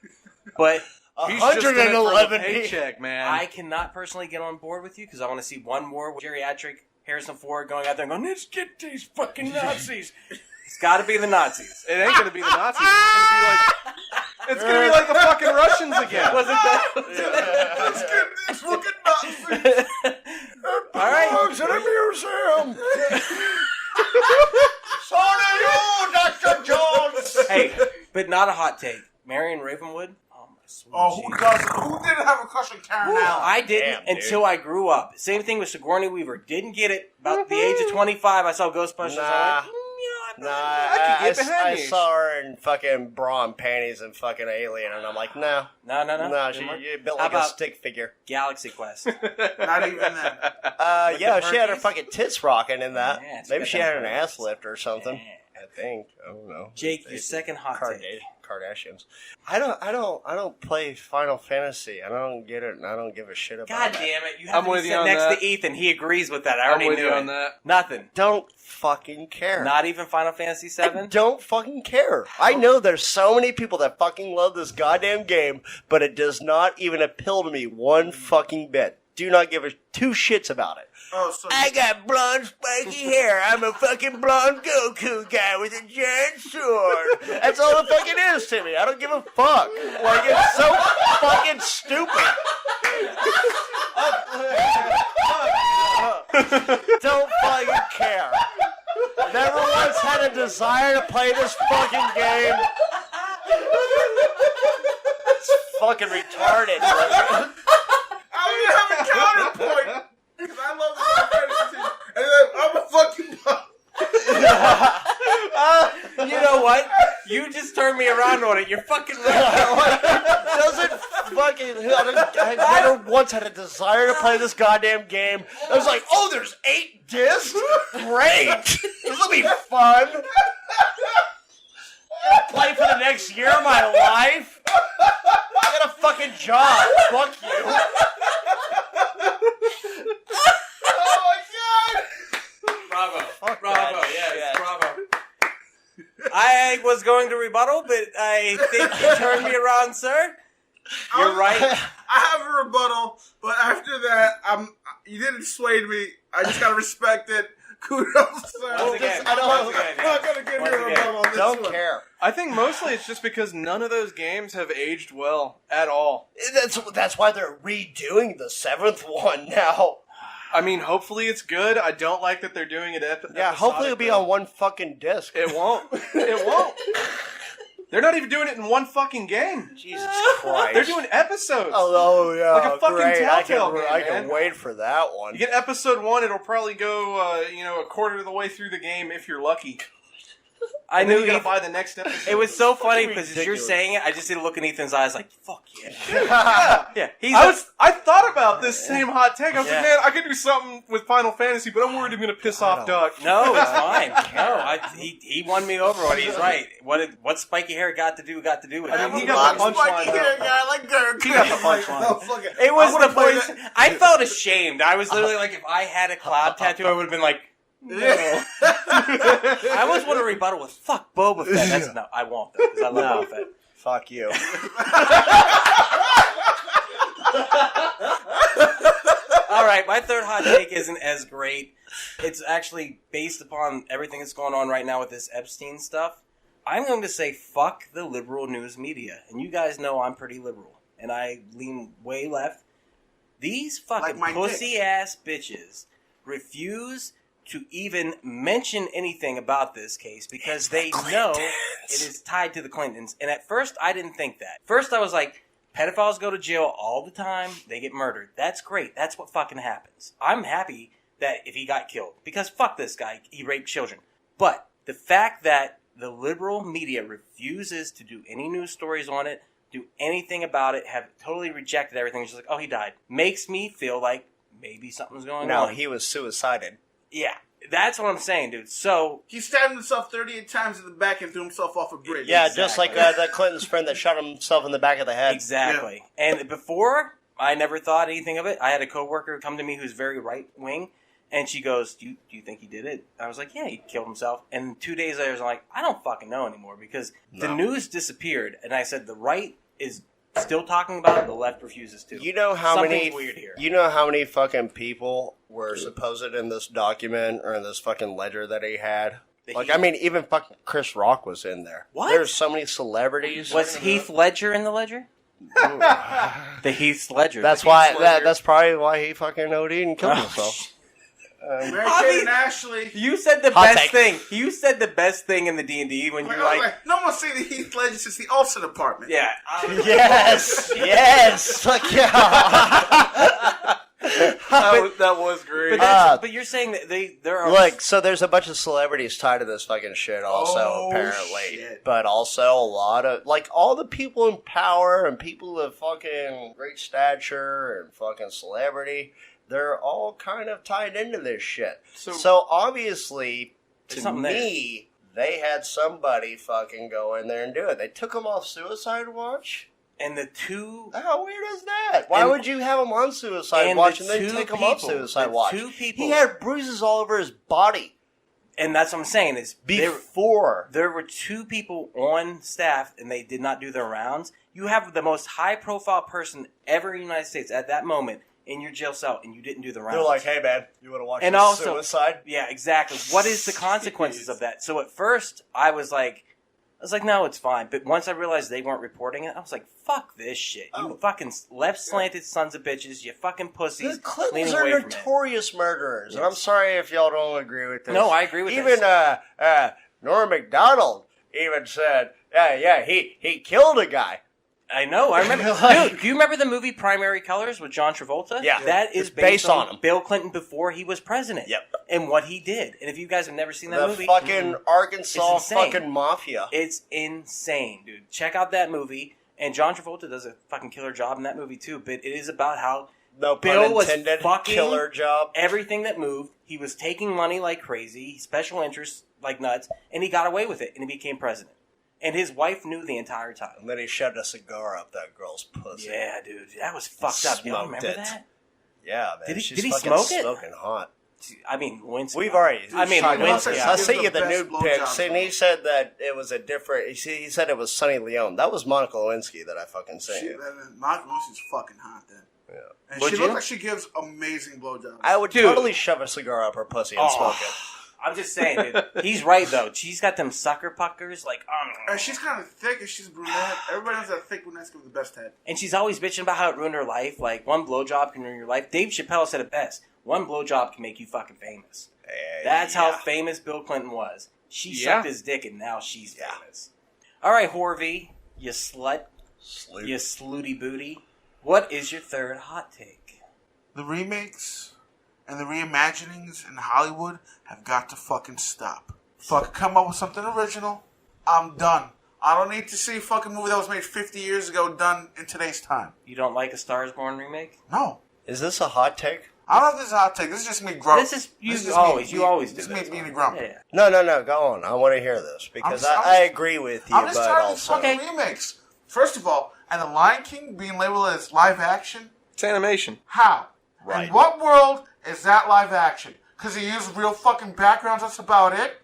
Speaker 1: but
Speaker 5: He's just in it for the paycheck, man.
Speaker 1: I cannot personally get on board with you because I want to see one more geriatric Harrison Ford going out there and going, let's get these fucking Nazis. It's got to be the Nazis.
Speaker 5: It ain't gonna be the Nazis. It's gonna be like the fucking Russians again.
Speaker 1: Wasn't that?
Speaker 3: Let's get these fucking Nazis.
Speaker 1: All right.
Speaker 4: To the museum. So do you, Dr. Jones.
Speaker 1: Hey, but not a hot take. Marion Ravenwood. Oh my sweet.
Speaker 3: Oh,
Speaker 1: Jesus.
Speaker 3: who didn't have a crush on Karen
Speaker 1: Well,
Speaker 3: Allen?
Speaker 1: I didn't
Speaker 4: Damn,
Speaker 1: until I grew up. Same thing with Sigourney Weaver. Didn't get it. About the age of 25, I saw Ghostbusters.
Speaker 4: Nah.
Speaker 1: I went,
Speaker 5: I could get behind
Speaker 4: I
Speaker 5: you.
Speaker 4: saw her in fucking bra and panties and fucking Alien, and I'm like, no.
Speaker 1: No.
Speaker 4: No, she built
Speaker 1: How
Speaker 4: like a
Speaker 1: about-
Speaker 4: stick figure.
Speaker 1: Galaxy Quest.
Speaker 3: Not even that.
Speaker 4: Yeah,
Speaker 1: the
Speaker 4: she had her
Speaker 1: Hercules?
Speaker 4: fucking tits rocking in that.
Speaker 1: Yeah, it's
Speaker 4: Maybe
Speaker 1: got
Speaker 4: she
Speaker 1: them
Speaker 4: had an
Speaker 1: Hercules.
Speaker 4: ass lift or something.
Speaker 1: Yeah.
Speaker 4: I think. I don't know.
Speaker 1: Jake, your second hot take.
Speaker 4: Kardashians. I don't play Final Fantasy. I don't get it, and I don't give a shit about
Speaker 1: God
Speaker 4: it.
Speaker 1: damn it! You
Speaker 5: I'm
Speaker 1: have to
Speaker 5: with
Speaker 1: be
Speaker 5: you
Speaker 1: sit
Speaker 5: on
Speaker 1: next
Speaker 5: that.
Speaker 1: to Ethan. He agrees with that. I
Speaker 5: I'm
Speaker 1: already
Speaker 5: with
Speaker 1: knew
Speaker 5: you
Speaker 1: it.
Speaker 5: on that.
Speaker 1: Nothing.
Speaker 4: Don't fucking care.
Speaker 1: Not even Final Fantasy
Speaker 4: I
Speaker 1: VII.
Speaker 4: don't fucking care. I know there's so many people that fucking love this goddamn game, but it does not even appeal to me one fucking bit. Do not give a two shits about it.
Speaker 3: Oh, so
Speaker 4: I got blonde spiky hair. I'm a fucking blonde Goku guy with a giant sword. That's all it fucking is to me. I don't give a fuck. Like, it's so fucking stupid. Don't fucking care. Never once had a desire to play this fucking game. It's fucking retarded.
Speaker 3: I don't even have a counterpoint. Because I love the Final Fantasy team. And I'm a fucking bum.
Speaker 1: You know what? You just turned me around on it. You're fucking right.
Speaker 4: Doesn't fucking. I never once had a desire to play this goddamn game. I was like, oh, there's 8 discs? Great! This will be fun. Play for the next year of my life? I got a fucking job. Fuck you.
Speaker 3: Oh my god!
Speaker 1: Bravo.
Speaker 4: Fuck
Speaker 1: Bravo.
Speaker 4: that
Speaker 1: Yes,
Speaker 4: shit.
Speaker 1: bravo. I was going to rebuttal, but I think you turned me around, sir. You're right.
Speaker 3: I have a rebuttal, but after that, you didn't sway me. I just gotta respect it. Kudos, sir.
Speaker 1: Once again,
Speaker 3: I'm
Speaker 1: once again,
Speaker 3: not gonna give you
Speaker 1: once
Speaker 3: a
Speaker 1: again.
Speaker 3: rebuttal on this
Speaker 4: Don't
Speaker 3: one.
Speaker 4: care.
Speaker 5: I think mostly it's just because none of those games have aged well at all.
Speaker 4: That's why they're redoing the 7th one now.
Speaker 5: I mean, hopefully it's good. I don't like that they're doing it
Speaker 4: Yeah, hopefully it'll be on one fucking disc.
Speaker 5: It won't. It won't. They're not even doing it in one fucking game.
Speaker 4: Jesus Christ.
Speaker 5: They're doing episodes.
Speaker 4: Oh, yeah.
Speaker 5: Like a fucking
Speaker 4: great.
Speaker 5: Telltale game,
Speaker 4: I can
Speaker 5: man.
Speaker 4: wait for that one.
Speaker 5: You get episode 1, it'll probably go, a quarter of the way through the game if you're lucky.
Speaker 1: I
Speaker 5: And then
Speaker 1: knew
Speaker 5: you gotta
Speaker 1: Ethan.
Speaker 5: buy the next episode.
Speaker 1: It was so funny because as you're
Speaker 4: Ridiculous.
Speaker 1: saying it, I just see the look in Ethan's eyes like, fuck yeah. Yeah, he's
Speaker 5: I thought about this same hot take. I was
Speaker 1: Yeah.
Speaker 5: like, man, I could do something with Final Fantasy, but I'm worried I'm gonna piss off Duck.
Speaker 1: No, it's fine. No, he won me over on it. He's right. What spiky hair got to do with
Speaker 5: I
Speaker 1: it?
Speaker 5: mean, he
Speaker 3: I'm
Speaker 5: got
Speaker 3: a
Speaker 5: the punchline,
Speaker 3: spiky hair
Speaker 5: though.
Speaker 3: guy like Dirk.
Speaker 5: He got the punchline.
Speaker 3: No, fuck it.
Speaker 1: It was
Speaker 3: I wanna
Speaker 1: the
Speaker 3: play
Speaker 1: voice.
Speaker 3: that-
Speaker 1: I felt ashamed. I was literally like, if I had a cloud tattoo, I would have been like, no. I always want to rebuttal with fuck Boba Fett. That's no, I won't though because I love Boba Fett.
Speaker 4: Fuck you.
Speaker 1: All right, my third hot take isn't as great. It's actually based upon everything that's going on right now with this Epstein stuff. I'm going to say fuck the liberal news media. And you guys know I'm pretty liberal. And I lean way left. These fucking
Speaker 3: Like my
Speaker 1: pussy-ass bitches refuse to even mention anything about this case because they know it is tied to the Clintons. And at first, I didn't think that. First, I was like, pedophiles go to jail all the time. They get murdered. That's great. That's what fucking happens. I'm happy that if he got killed. Because fuck this guy. He raped children. But the fact that the liberal media refuses to do any news stories on it, do anything about it, have totally rejected everything, just like, oh, he died, makes me feel like maybe something's going
Speaker 4: No,
Speaker 1: on.
Speaker 4: he was suicided.
Speaker 1: Yeah, that's what I'm saying, dude. So,
Speaker 3: He stabbed himself 38 times in the back and threw himself off a bridge.
Speaker 4: Yeah, just like that Clinton's friend that shot himself in the back of the head.
Speaker 1: exactly. And before, I never thought anything of it. I had a coworker come to me who's very right-wing, And she goes, do you think he did it? I was like, yeah, he killed himself. And 2 days later, I was like, I don't fucking know anymore because the news disappeared. And I said, the right is still talking about it, the left refuses to.
Speaker 4: You know how
Speaker 1: Something's weird here.
Speaker 4: You know how many fucking people were supposed in this document or in this fucking ledger that he had? Like, I mean, even fucking Chris Rock was in there.
Speaker 1: What?
Speaker 4: There's so many celebrities.
Speaker 1: Was Heath Ledger in the ledger? The Heath Ledger.
Speaker 4: That's why. That's probably why he fucking OD'd and killed himself.
Speaker 3: Mary-Kate and Ashley.
Speaker 1: You said the
Speaker 4: Hot
Speaker 1: best
Speaker 4: take.
Speaker 1: thing. You said the best thing in the D&D when you're like,
Speaker 3: no one's saying the Heath Ledger since the Ulster department.
Speaker 1: yeah.
Speaker 4: Yes, yes, fuck yeah.
Speaker 5: That was great.
Speaker 1: But you're saying that there are
Speaker 4: Look, so there's a bunch of celebrities tied to this fucking shit also, apparently.
Speaker 3: Shit.
Speaker 4: But also a lot of, like, all the people in power and people of fucking great stature and fucking celebrity, they're all kind of tied into this shit. So obviously, to me, they had somebody fucking go in there and do it. They took him off Suicide Watch.
Speaker 1: and the two
Speaker 4: How weird is that? Why would you have him on Suicide Watch and then take him off Suicide Watch?
Speaker 1: Two people.
Speaker 4: He had bruises all over his body.
Speaker 1: And that's what I'm saying is
Speaker 4: Before.
Speaker 1: there were two people on staff and they did not do their rounds. You have the most high profile person ever in the United States at that moment in your jail cell and you didn't do the rounds.
Speaker 4: They're like, hey man, you want to watch
Speaker 1: and
Speaker 4: this
Speaker 1: also,
Speaker 4: Suicide?
Speaker 1: Yeah, exactly. What is the consequences of that? So at first I was like, no, it's fine. But once I realized they weren't reporting it, I was like, fuck this shit. You fucking left slanted sons of bitches. You fucking pussies.
Speaker 4: The Clintons
Speaker 1: leaning
Speaker 4: are
Speaker 1: away from it.
Speaker 4: notorious murderers. And I'm sorry if y'all don't agree with this.
Speaker 1: No, I agree with
Speaker 4: even,
Speaker 1: this.
Speaker 4: Norm Macdonald even said, he killed a guy.
Speaker 1: I know. I remember. Dude, do you remember the movie Primary Colors with John Travolta?
Speaker 4: Yeah.
Speaker 1: That is
Speaker 4: It's based on him.
Speaker 1: Bill Clinton before he was president.
Speaker 4: Yep.
Speaker 1: And what he did. And if you guys have never seen that
Speaker 4: The
Speaker 1: movie,
Speaker 4: fucking Arkansas
Speaker 1: it's insane.
Speaker 4: fucking mafia.
Speaker 1: It's insane, dude. Check out that movie. And John Travolta does a fucking killer job in that movie too. But it is about how
Speaker 4: No
Speaker 1: Bill
Speaker 4: pun
Speaker 1: was
Speaker 4: intended.
Speaker 1: fucking
Speaker 4: Killer job.
Speaker 1: everything that moved. He was taking money like crazy, special interests like nuts, and he got away with it, and he became president. And his wife knew the entire time.
Speaker 4: And then he shoved a cigar up that girl's pussy.
Speaker 1: Yeah, dude, that was fucked up. You
Speaker 4: Smoked
Speaker 1: remember
Speaker 4: it.
Speaker 1: that?
Speaker 4: Yeah, man.
Speaker 1: Did he-
Speaker 4: She's
Speaker 1: did he
Speaker 4: fucking
Speaker 1: smoke it?
Speaker 4: smoking hot.
Speaker 1: I mean, Lewinsky.
Speaker 4: We've already.
Speaker 1: I mean,
Speaker 3: Shot
Speaker 1: Lewinsky.
Speaker 3: Lewinsky.
Speaker 4: I
Speaker 3: Gives
Speaker 4: sent you
Speaker 3: the
Speaker 4: the
Speaker 3: best
Speaker 4: nude
Speaker 3: blowjob.
Speaker 4: pics, and he said that it was a different. He said it was Sonny Leone. That was Monica Lewinsky that I fucking sent you.
Speaker 3: Monica Lewinsky's fucking hot then.
Speaker 4: Yeah.
Speaker 3: And
Speaker 1: Would
Speaker 3: she
Speaker 1: you?
Speaker 3: looks like she gives amazing blowjobs.
Speaker 4: I would
Speaker 1: Dude.
Speaker 4: totally shove a cigar up her pussy and smoke it.
Speaker 1: I'm just saying, dude. He's right, though. She's got them sucker puckers, like,
Speaker 3: And she's kind of thick and she's brunette. Everybody knows that thick brunettes give the best head.
Speaker 1: and she's always bitching about how it ruined her life. Like, one blowjob can ruin your life. Dave Chappelle said it best. One blowjob can make you fucking famous. That's how famous Bill Clinton was. She sucked his dick, and now she's famous. All right, Horvey, you slut, you slooty booty. What is your third hot take?
Speaker 3: The remakes and the reimaginings in Hollywood have got to fucking stop. Fucking come up with something original. I'm done. I don't need to see a fucking movie that was made 50 years ago done in today's time.
Speaker 1: You don't like A Star is Born remake?
Speaker 3: No.
Speaker 4: Is this a hot take?
Speaker 3: I don't know if this is a hot take. This is just me grumpy.
Speaker 1: This is you always do
Speaker 3: This is
Speaker 1: this.
Speaker 3: me being a grumpy.
Speaker 1: Yeah.
Speaker 4: No. Go on. I want to hear this because
Speaker 3: I'm
Speaker 4: I agree with you,
Speaker 3: I'm just
Speaker 4: but
Speaker 3: tired of these
Speaker 4: also
Speaker 3: fucking remakes. First of all, and The Lion King being labeled as live action?
Speaker 5: It's animation.
Speaker 3: How?
Speaker 4: Right.
Speaker 3: In what world is that live action? Because he used real fucking backgrounds, that's about it?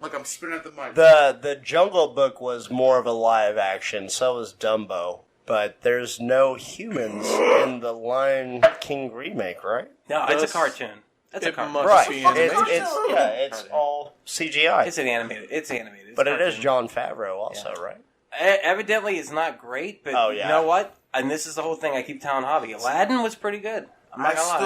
Speaker 3: Look, I'm spinning at the mic.
Speaker 4: the Jungle Book was more of a live action. So was Dumbo. But there's no humans in the Lion King remake, right?
Speaker 1: No, it's a cartoon. That's a
Speaker 5: It
Speaker 1: cartoon.
Speaker 5: must
Speaker 4: Right.
Speaker 5: be
Speaker 3: Fucking
Speaker 5: animation.
Speaker 4: It's all CGI.
Speaker 1: It's an animated. It's animated.
Speaker 4: But it is
Speaker 1: cartoon.
Speaker 4: John Favreau also, right?
Speaker 1: Evidently, it's not great, but
Speaker 4: Oh,
Speaker 1: you
Speaker 4: yeah.
Speaker 1: know what? And this is the whole thing I keep telling Javi. Aladdin was pretty good. I'm not gonna lie.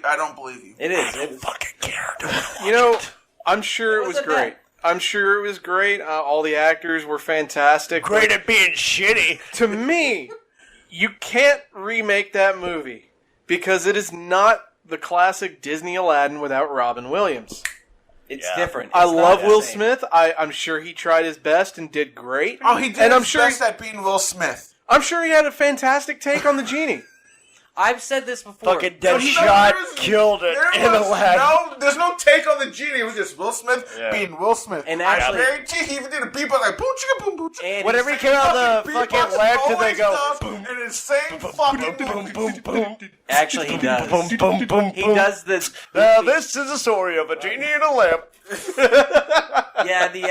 Speaker 3: I don't believe you.
Speaker 1: It is. It was,
Speaker 4: Fucking care.
Speaker 5: You know, I'm sure it
Speaker 1: What
Speaker 5: was
Speaker 1: was it
Speaker 5: great. I'm sure it was great. All the actors were fantastic.
Speaker 4: Great at being shitty.
Speaker 5: To me, you can't remake that movie because it is not the classic Disney Aladdin without Robin Williams.
Speaker 1: it's
Speaker 4: Yeah.
Speaker 1: different.
Speaker 5: I
Speaker 1: It's not
Speaker 5: love
Speaker 1: the
Speaker 5: Will
Speaker 1: same.
Speaker 5: Smith. I'm sure he tried his best and did great.
Speaker 3: Oh, he did
Speaker 5: And I'm
Speaker 3: his
Speaker 5: sure
Speaker 3: best at being Will Smith.
Speaker 5: I'm sure he had a fantastic take on the genie.
Speaker 1: I've said this before.
Speaker 4: Fucking Deadshot killed it in the lab.
Speaker 3: There's no take on the genie. It was just Will Smith being Will Smith.
Speaker 1: And
Speaker 3: I
Speaker 1: actually,
Speaker 3: guarantee he even did a beatbox like boom chicka boom boom.
Speaker 1: And
Speaker 4: whenever he came out of the fucking lab, did they go
Speaker 3: boom and it's same fucking
Speaker 4: boom, boom, boom.
Speaker 1: Actually, he does.
Speaker 4: Boom, boom, boom,
Speaker 1: He
Speaker 4: boom.
Speaker 1: does this.
Speaker 4: Now this is a story of a genie in a lamp.
Speaker 1: Yeah, they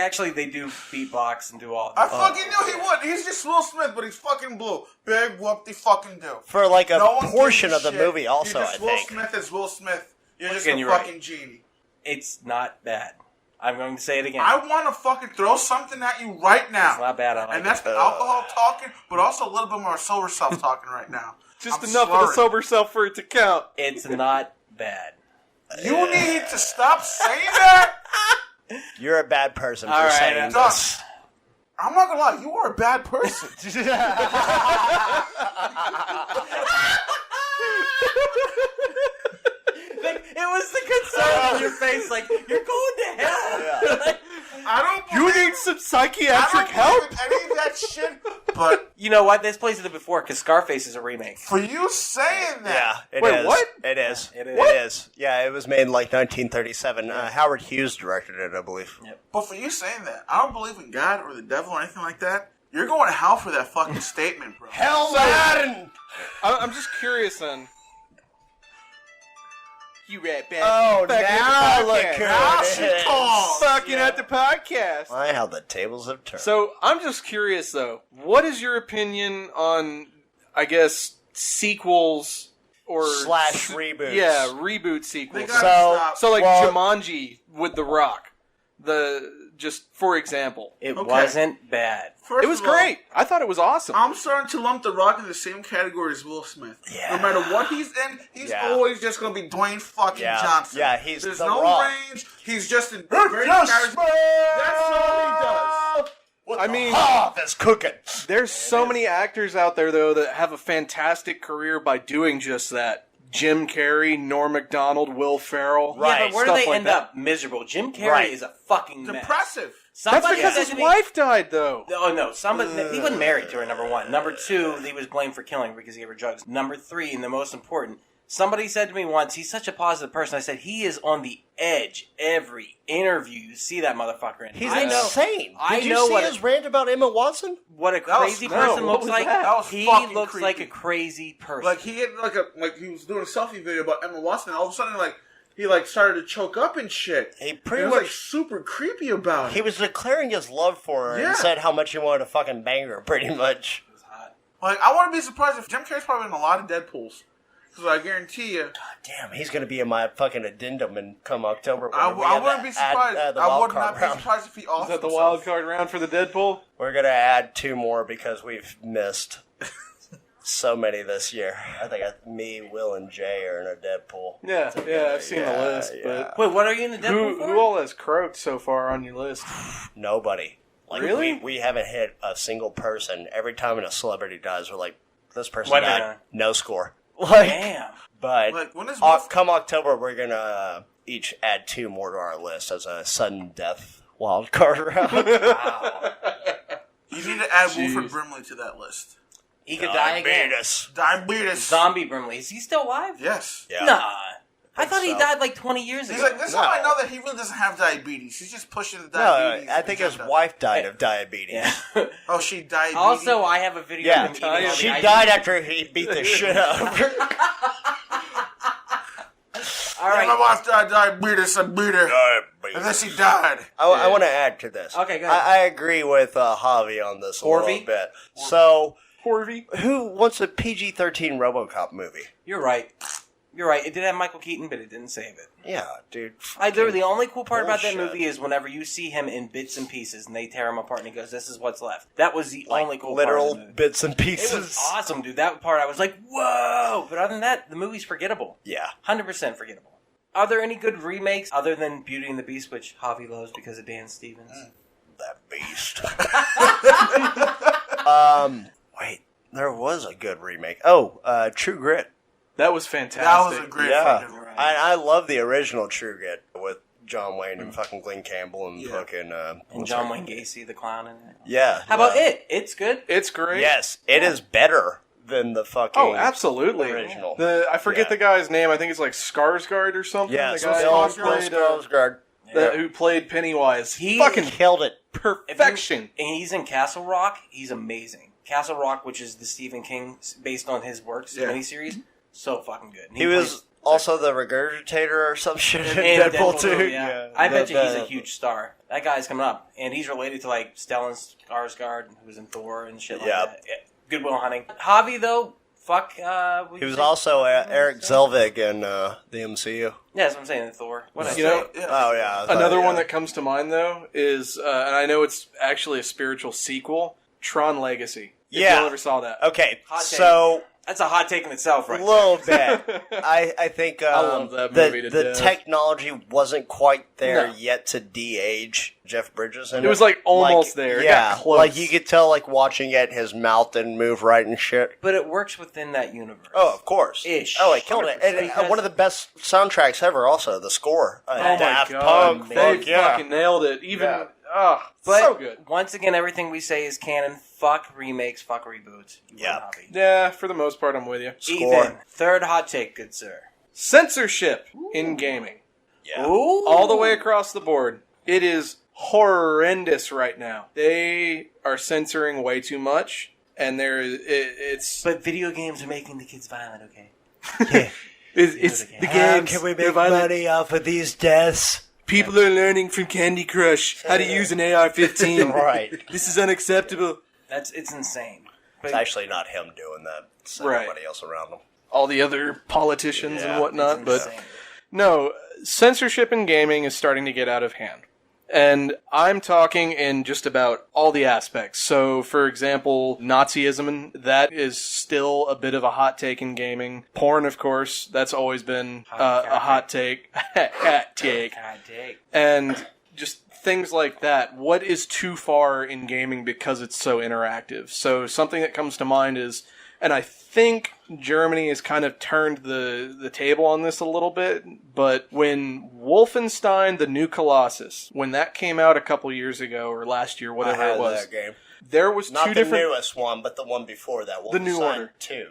Speaker 1: do beatbox and do all.
Speaker 3: I fucking knew he would. He's just Will Smith, but he's fucking blue. Big whoop they fucking do.
Speaker 4: For like a
Speaker 3: No one
Speaker 4: portion
Speaker 3: gives
Speaker 4: of the
Speaker 3: a shit.
Speaker 4: movie, also,
Speaker 3: You're
Speaker 4: I
Speaker 3: just Will
Speaker 4: think.
Speaker 3: Smith is Will Smith. You're just
Speaker 1: Again,
Speaker 3: a
Speaker 1: you're
Speaker 3: fucking
Speaker 1: right.
Speaker 3: genie.
Speaker 1: It's not bad. I'm going to say it again.
Speaker 3: I want to fucking throw something at you right now.
Speaker 1: It's not bad. I like
Speaker 3: And that's
Speaker 1: it.
Speaker 3: the alcohol talking, but also a little bit more sober self talking right now.
Speaker 5: Just
Speaker 3: I'm
Speaker 5: enough of the
Speaker 3: slurring.
Speaker 5: sober self for it to count.
Speaker 1: It's not bad.
Speaker 3: You need to stop saying that.
Speaker 4: You're a bad person for
Speaker 1: All right,
Speaker 4: saying
Speaker 3: Doc,
Speaker 4: this.
Speaker 3: I'm not gonna lie, you are a bad person.
Speaker 1: Like, it was the concern on your face, like, you're going to hell. Like,
Speaker 3: I don't.
Speaker 5: You
Speaker 3: believe-
Speaker 5: need some
Speaker 3: I
Speaker 5: psychiatric
Speaker 3: don't
Speaker 5: help?
Speaker 3: believe in any of that shit. But
Speaker 1: you know what? This plays it before because Scarface is a remake.
Speaker 3: for you saying
Speaker 4: Yeah,
Speaker 3: that,
Speaker 4: it is.
Speaker 5: Wait, what?
Speaker 4: It is.
Speaker 1: It is.
Speaker 4: It is. Yeah, it was made in like 1937. Howard Hughes directed it, I believe.
Speaker 3: but for you saying that, I don't believe in God or the devil or anything like that. You're going to hell for that fucking statement, bro.
Speaker 4: Hell, Madden!
Speaker 5: I'm just curious then. You rat bastard.
Speaker 4: Oh,
Speaker 5: Fucking
Speaker 4: now
Speaker 5: at the
Speaker 4: look
Speaker 5: podcast.
Speaker 4: who
Speaker 3: Now
Speaker 4: it
Speaker 3: she
Speaker 4: is.
Speaker 3: calls.
Speaker 5: Fucking at the podcast.
Speaker 4: My, how the tables have turned.
Speaker 5: So I'm just curious though. What is your opinion on, I guess, sequels or
Speaker 4: Slash reboots.
Speaker 5: Yeah, reboot
Speaker 3: They
Speaker 5: sequels.
Speaker 3: gotta
Speaker 4: So-
Speaker 3: stop.
Speaker 5: So like
Speaker 4: Well-
Speaker 5: Jumanji with The Rock, just for example,
Speaker 1: It
Speaker 3: Okay.
Speaker 1: wasn't bad.
Speaker 3: First
Speaker 5: it was
Speaker 3: of all,
Speaker 5: great. I thought it was awesome.
Speaker 3: I'm starting to lump The Rock in the same category as Will Smith.
Speaker 4: Yeah.
Speaker 3: No matter what he's in, he's
Speaker 4: Yeah.
Speaker 3: always just going to be Dwayne fucking
Speaker 4: Yeah.
Speaker 3: Johnson.
Speaker 4: Yeah, he's
Speaker 3: There's
Speaker 4: The
Speaker 3: no
Speaker 4: Rock.
Speaker 3: range. He's just a very charismatic. That's all he does.
Speaker 4: What
Speaker 5: I
Speaker 4: the
Speaker 5: mean-
Speaker 4: fuck is cooking?
Speaker 5: There's so many actors out there though that have a fantastic career by doing just that. Jim Carrey, Norm Macdonald, Will Ferrell.
Speaker 1: Yeah,
Speaker 4: Right,
Speaker 1: but where do
Speaker 5: stuff
Speaker 1: they
Speaker 5: like
Speaker 1: end
Speaker 5: that.
Speaker 1: up? Miserable. Jim Carrey
Speaker 4: Right.
Speaker 1: is a fucking mess.
Speaker 3: Depressive.
Speaker 5: That's
Speaker 1: Somebody
Speaker 5: because
Speaker 1: said
Speaker 5: his
Speaker 1: to me-
Speaker 5: wife died though.
Speaker 1: Oh no! Somebody he wasn't married to her. Number one. Number two, he was blamed for killing her because he gave her drugs. Number three, and the most important, somebody said to me once, "He's such a positive person." I said, "He is on the edge every interview you see that motherfucker in."
Speaker 4: He's
Speaker 1: I know
Speaker 4: insane.
Speaker 1: I
Speaker 4: Did you
Speaker 1: know
Speaker 4: see
Speaker 1: what
Speaker 4: his
Speaker 1: it-
Speaker 4: rant about Emma Watson?
Speaker 1: what a
Speaker 3: That was-
Speaker 1: crazy
Speaker 3: no,
Speaker 1: person
Speaker 5: what
Speaker 1: looks
Speaker 5: was
Speaker 1: like.
Speaker 5: that?
Speaker 3: That was
Speaker 1: He
Speaker 3: fucking
Speaker 1: looks
Speaker 3: creepy.
Speaker 1: like a crazy person.
Speaker 3: Like he had like he was doing a selfie video about Emma Watson, and all of a sudden he started to choke up and shit.
Speaker 4: He
Speaker 3: It
Speaker 4: pretty
Speaker 3: was
Speaker 4: much
Speaker 3: like super creepy about
Speaker 4: he
Speaker 3: it.
Speaker 4: was declaring his love for her
Speaker 3: Yeah.
Speaker 4: and said how much he wanted to fucking bang her, pretty much.
Speaker 1: It was hot.
Speaker 3: Like I wouldn't be surprised if Jim Carrey's probably in a lot of Deadpools. Because I guarantee you,
Speaker 4: Damn, he's gonna be in my fucking addendum in come October.
Speaker 3: I
Speaker 4: when we have
Speaker 3: wouldn't be
Speaker 4: the ad-
Speaker 3: surprised.
Speaker 4: the
Speaker 3: I
Speaker 4: wild
Speaker 3: would
Speaker 4: card
Speaker 3: not be
Speaker 4: round.
Speaker 3: surprised if he
Speaker 5: Is
Speaker 3: offed
Speaker 5: that the
Speaker 3: himself.
Speaker 5: wild card round for the Deadpool?
Speaker 4: We're gonna add 2 more because we've missed so many this year. I think me, Will, and Jay are in a Deadpool.
Speaker 5: Yeah, I've seen the list,
Speaker 4: yeah.
Speaker 1: Wait, what are you in the
Speaker 5: but
Speaker 1: Deadpool for?
Speaker 5: who all has croaked so far on your list?
Speaker 4: Nobody. Like
Speaker 5: Really?
Speaker 4: we haven't hit a single person. Every time a celebrity dies, we're like, this person
Speaker 1: What,
Speaker 4: died.
Speaker 1: man?
Speaker 4: No score. Like,
Speaker 1: Damn.
Speaker 4: but
Speaker 3: Like, when is
Speaker 4: come October, we're gonna each add 2 more to our list as a sudden death wild card round.
Speaker 1: Wow.
Speaker 3: You need to add
Speaker 5: Jeez.
Speaker 3: Wilford Brimley to that list.
Speaker 1: He could die again.
Speaker 4: Diabetes.
Speaker 3: Diabetes.
Speaker 1: Zombie Brimley. Is he still alive?
Speaker 3: Yes.
Speaker 4: Yeah.
Speaker 1: Nah. I thought he
Speaker 4: so.
Speaker 1: died like 20 years
Speaker 3: He's
Speaker 1: ago.
Speaker 3: like, this is
Speaker 4: No.
Speaker 3: how I know that he really doesn't have diabetes. He's just pushing the
Speaker 4: No,
Speaker 3: diabetes.
Speaker 4: I think his
Speaker 3: agenda.
Speaker 4: wife died of diabetes.
Speaker 1: Yeah.
Speaker 3: Oh, she diabetes.
Speaker 1: Also, I have a video
Speaker 4: Yeah,
Speaker 1: of him eating all the
Speaker 4: she
Speaker 1: ice
Speaker 4: died
Speaker 1: cream.
Speaker 4: after he beat the shit out of her.
Speaker 1: All
Speaker 3: My
Speaker 1: right.
Speaker 3: wife died diabetes. I beat her. And then she died.
Speaker 4: I want to add to this.
Speaker 1: Okay, go ahead.
Speaker 4: I agree with Javi on this a
Speaker 1: Horvey?
Speaker 4: little bit. So,
Speaker 5: Horvey?
Speaker 4: who wants a PG-13 RoboCop movie?
Speaker 1: You're right. You're right. It did have Michael Keaton, but it didn't save it.
Speaker 4: Yeah, dude.
Speaker 1: The only cool part about that
Speaker 4: bullshit.
Speaker 1: movie is whenever you see him in bits and pieces and they tear him apart and he goes, "This is what's left." That was the
Speaker 4: Like
Speaker 1: only cool
Speaker 4: literal
Speaker 1: part of the movie.
Speaker 4: bits and
Speaker 1: It
Speaker 4: pieces.
Speaker 1: was awesome, dude. That part I was like, "Whoa!" But other than that, the movie's forgettable.
Speaker 4: Yeah.
Speaker 1: 100% forgettable. Are there any good remakes other than Beauty and the Beast, which Javi loves because of Dan Stevens?
Speaker 4: That beast. Wait, there was a good remake. Oh, True Grit.
Speaker 5: That was fantastic.
Speaker 3: That was a great
Speaker 4: Yeah.
Speaker 3: fucking ride.
Speaker 4: I love the original True Grit with John Wayne and fucking Glenn Campbell and fucking...
Speaker 1: And
Speaker 4: what's
Speaker 1: John
Speaker 4: her-
Speaker 1: Wayne Gacy, the clown in it.
Speaker 4: Yeah.
Speaker 1: How about it? It's good.
Speaker 5: It's great.
Speaker 4: Yes, it is better than the fucking
Speaker 5: Oh, absolutely.
Speaker 4: original.
Speaker 5: I forget the guy's name. I think it's like Skarsgård or something.
Speaker 4: Yeah,
Speaker 5: the guy
Speaker 4: Bill
Speaker 3: Skarsgård.
Speaker 5: who played Pennywise.
Speaker 1: He
Speaker 5: fucking
Speaker 4: killed it.
Speaker 5: perfection.
Speaker 1: And he's in Castle Rock. He's amazing. Castle Rock, which is the Stephen King based on his works miniseries, so fucking good. And
Speaker 4: He was also the regurgitator or some shit in
Speaker 1: and
Speaker 4: Deadpool 2.
Speaker 1: Yeah. I bet you he's a huge star. That guy's coming up, and he's related to like Stellan Skarsgård, who was in Thor and shit like that. Yeah. Good Will Hunting. Javi though, fuck.
Speaker 4: He was also Eric Zellweger in the MCU.
Speaker 1: Yeah, that's what I'm saying. In Thor. What
Speaker 5: You know,
Speaker 4: Oh yeah.
Speaker 5: another one that comes to mind though is, and I know it's actually a spiritual sequel, Tron Legacy. If
Speaker 4: Yeah.
Speaker 5: you ever saw that.
Speaker 4: Okay,
Speaker 1: Hot take.
Speaker 4: so
Speaker 1: That's a hot take in itself, right?
Speaker 4: a little bit. I think
Speaker 5: I love that movie to
Speaker 4: the
Speaker 5: death.
Speaker 4: technology wasn't quite there
Speaker 5: No.
Speaker 4: yet to de-age Jeff Bridges. In
Speaker 5: It was like almost there. It
Speaker 4: Yeah,
Speaker 5: got close.
Speaker 4: like you could tell, like watching it, his mouth didn't move right and shit.
Speaker 1: But it works within that universe.
Speaker 4: Oh, of course.
Speaker 1: Ish.
Speaker 4: Oh, it killed it. And
Speaker 1: Because-
Speaker 4: one of the best soundtracks ever. Also, the score.
Speaker 5: Oh my
Speaker 4: Daft
Speaker 5: god,
Speaker 4: Punk.
Speaker 5: they
Speaker 4: Fuck yeah.
Speaker 5: fucking nailed it. Even
Speaker 4: Yeah.
Speaker 1: But
Speaker 5: so good.
Speaker 1: once again, everything we say is canon. Fuck remakes. Fuck reboots. You
Speaker 4: Yeah.
Speaker 1: win, Javi.
Speaker 5: Yeah, for the most part, I'm with you.
Speaker 4: Score.
Speaker 1: Ethan, third hot take, good sir.
Speaker 5: Censorship in gaming,
Speaker 4: Yeah.
Speaker 1: Ooh.
Speaker 5: all the way across the board. It is horrendous right now. They are censoring way too much, and it's
Speaker 1: But video games are making the kids violent, okay?
Speaker 5: it's the games. They're violent.
Speaker 4: off of these deaths?
Speaker 5: People are learning from Candy Crush how to use an AR-15.
Speaker 4: Right.
Speaker 5: This is unacceptable.
Speaker 1: It's insane. But
Speaker 4: It's actually not him doing that. It's
Speaker 5: Right.
Speaker 4: everybody else around him.
Speaker 5: All the other politicians
Speaker 4: Yeah,
Speaker 5: and whatnot,
Speaker 1: it's
Speaker 5: but
Speaker 1: insane.
Speaker 5: no, censorship in gaming is starting to get out of hand. And I'm talking in just about all the aspects. So, for example, Nazism, that is still a bit of a hot take in gaming. Porn, of course, that's always been a hot take. Hot take.
Speaker 1: God take.
Speaker 5: And just things like that. What is too far in gaming because it's so interactive? So something that comes to mind is, and I think Germany has kind of turned the table on this a little bit, but when Wolfenstein: The New Colossus, when that came out a couple years ago, or last year, whatever
Speaker 4: I had
Speaker 5: it was,
Speaker 4: that game.
Speaker 5: there was
Speaker 4: Not
Speaker 5: two
Speaker 4: the
Speaker 5: different...
Speaker 4: newest one, but the one before that.
Speaker 5: The New
Speaker 4: Wolfenstein
Speaker 5: Order.
Speaker 4: 2.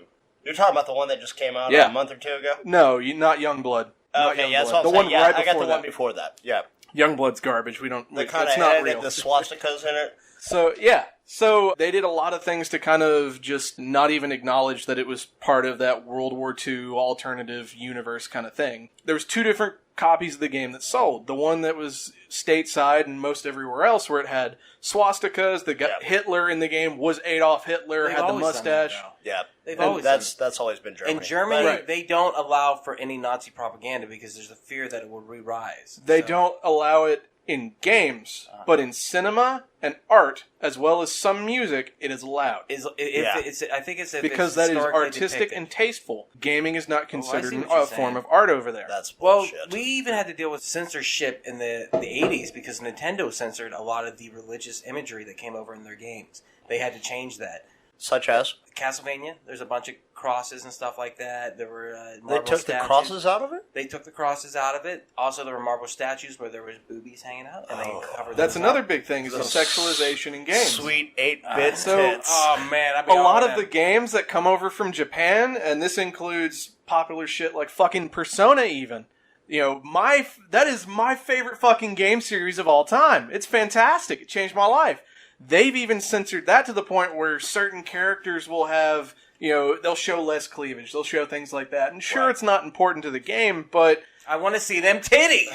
Speaker 4: You're talking about the one that just came out
Speaker 5: Yeah.
Speaker 4: a month or two ago?
Speaker 5: No, not Youngblood. Not
Speaker 4: Okay, yeah, that's
Speaker 5: Youngblood.
Speaker 4: what I'm
Speaker 5: The
Speaker 4: saying.
Speaker 5: one
Speaker 4: Yeah,
Speaker 5: right
Speaker 4: I got
Speaker 5: before
Speaker 4: the
Speaker 5: that.
Speaker 4: one before that. Yeah.
Speaker 5: Youngblood's garbage. We don't...
Speaker 4: They
Speaker 5: It's
Speaker 4: kind of
Speaker 5: not
Speaker 4: added
Speaker 5: real.
Speaker 4: the swastikas in it.
Speaker 5: So, yeah. So, they did a lot of things to kind of just not even acknowledge that it was part of that World War II alternative universe kind of thing. There was two different copies of the game that sold. The one that was stateside and most everywhere else, where it had swastikas, the guy,
Speaker 4: Yep.
Speaker 5: Hitler in the game was Adolf Hitler,
Speaker 1: They've
Speaker 5: had the
Speaker 1: always done that,
Speaker 5: mustache.
Speaker 1: though.
Speaker 4: Yeah.
Speaker 1: They've
Speaker 4: And
Speaker 1: always done
Speaker 4: that's always been Germany.
Speaker 1: In Germany,
Speaker 5: Right.
Speaker 1: they don't allow for any Nazi propaganda because there's a fear that it will re-rise.
Speaker 5: They
Speaker 1: So-
Speaker 5: don't allow it in games, but in cinema and art, as well as some music, it is allowed.
Speaker 4: Yeah.
Speaker 1: I think it's if
Speaker 5: Because
Speaker 1: it's
Speaker 5: that is
Speaker 1: historically
Speaker 5: artistic
Speaker 1: depicted.
Speaker 5: and tasteful. Gaming is not considered
Speaker 1: what
Speaker 5: a
Speaker 1: you're
Speaker 5: form
Speaker 1: saying.
Speaker 5: of art over there.
Speaker 4: That's
Speaker 1: Well,
Speaker 4: bullshit.
Speaker 1: we even had to deal with censorship in the 80s because Nintendo censored a lot of the religious imagery that came over in their games. They had to change that.
Speaker 4: Such as?
Speaker 1: Castlevania, there's a bunch of crosses and stuff like that. There were
Speaker 4: They
Speaker 1: marble
Speaker 4: took
Speaker 1: statues.
Speaker 4: the crosses out of it?
Speaker 1: They took the crosses out of it. Also, there were marble statues where there was boobies hanging out, and they covered.
Speaker 5: That's
Speaker 1: those
Speaker 5: another
Speaker 1: up.
Speaker 5: big thing is the sexualization in games.
Speaker 4: Sweet 8-bit
Speaker 5: So,
Speaker 4: tits.
Speaker 1: Oh man, I've
Speaker 5: A
Speaker 1: been
Speaker 5: lot
Speaker 1: all
Speaker 5: of the games that come over from Japan, and this includes popular shit like fucking Persona even. You know, that is my favorite fucking game series of all time. It's fantastic. It changed my life. They've even censored that to the point where certain characters will have, you know, they'll show less cleavage. They'll show things like that. And sure, it's not important to the game, but...
Speaker 1: I want to see them titties.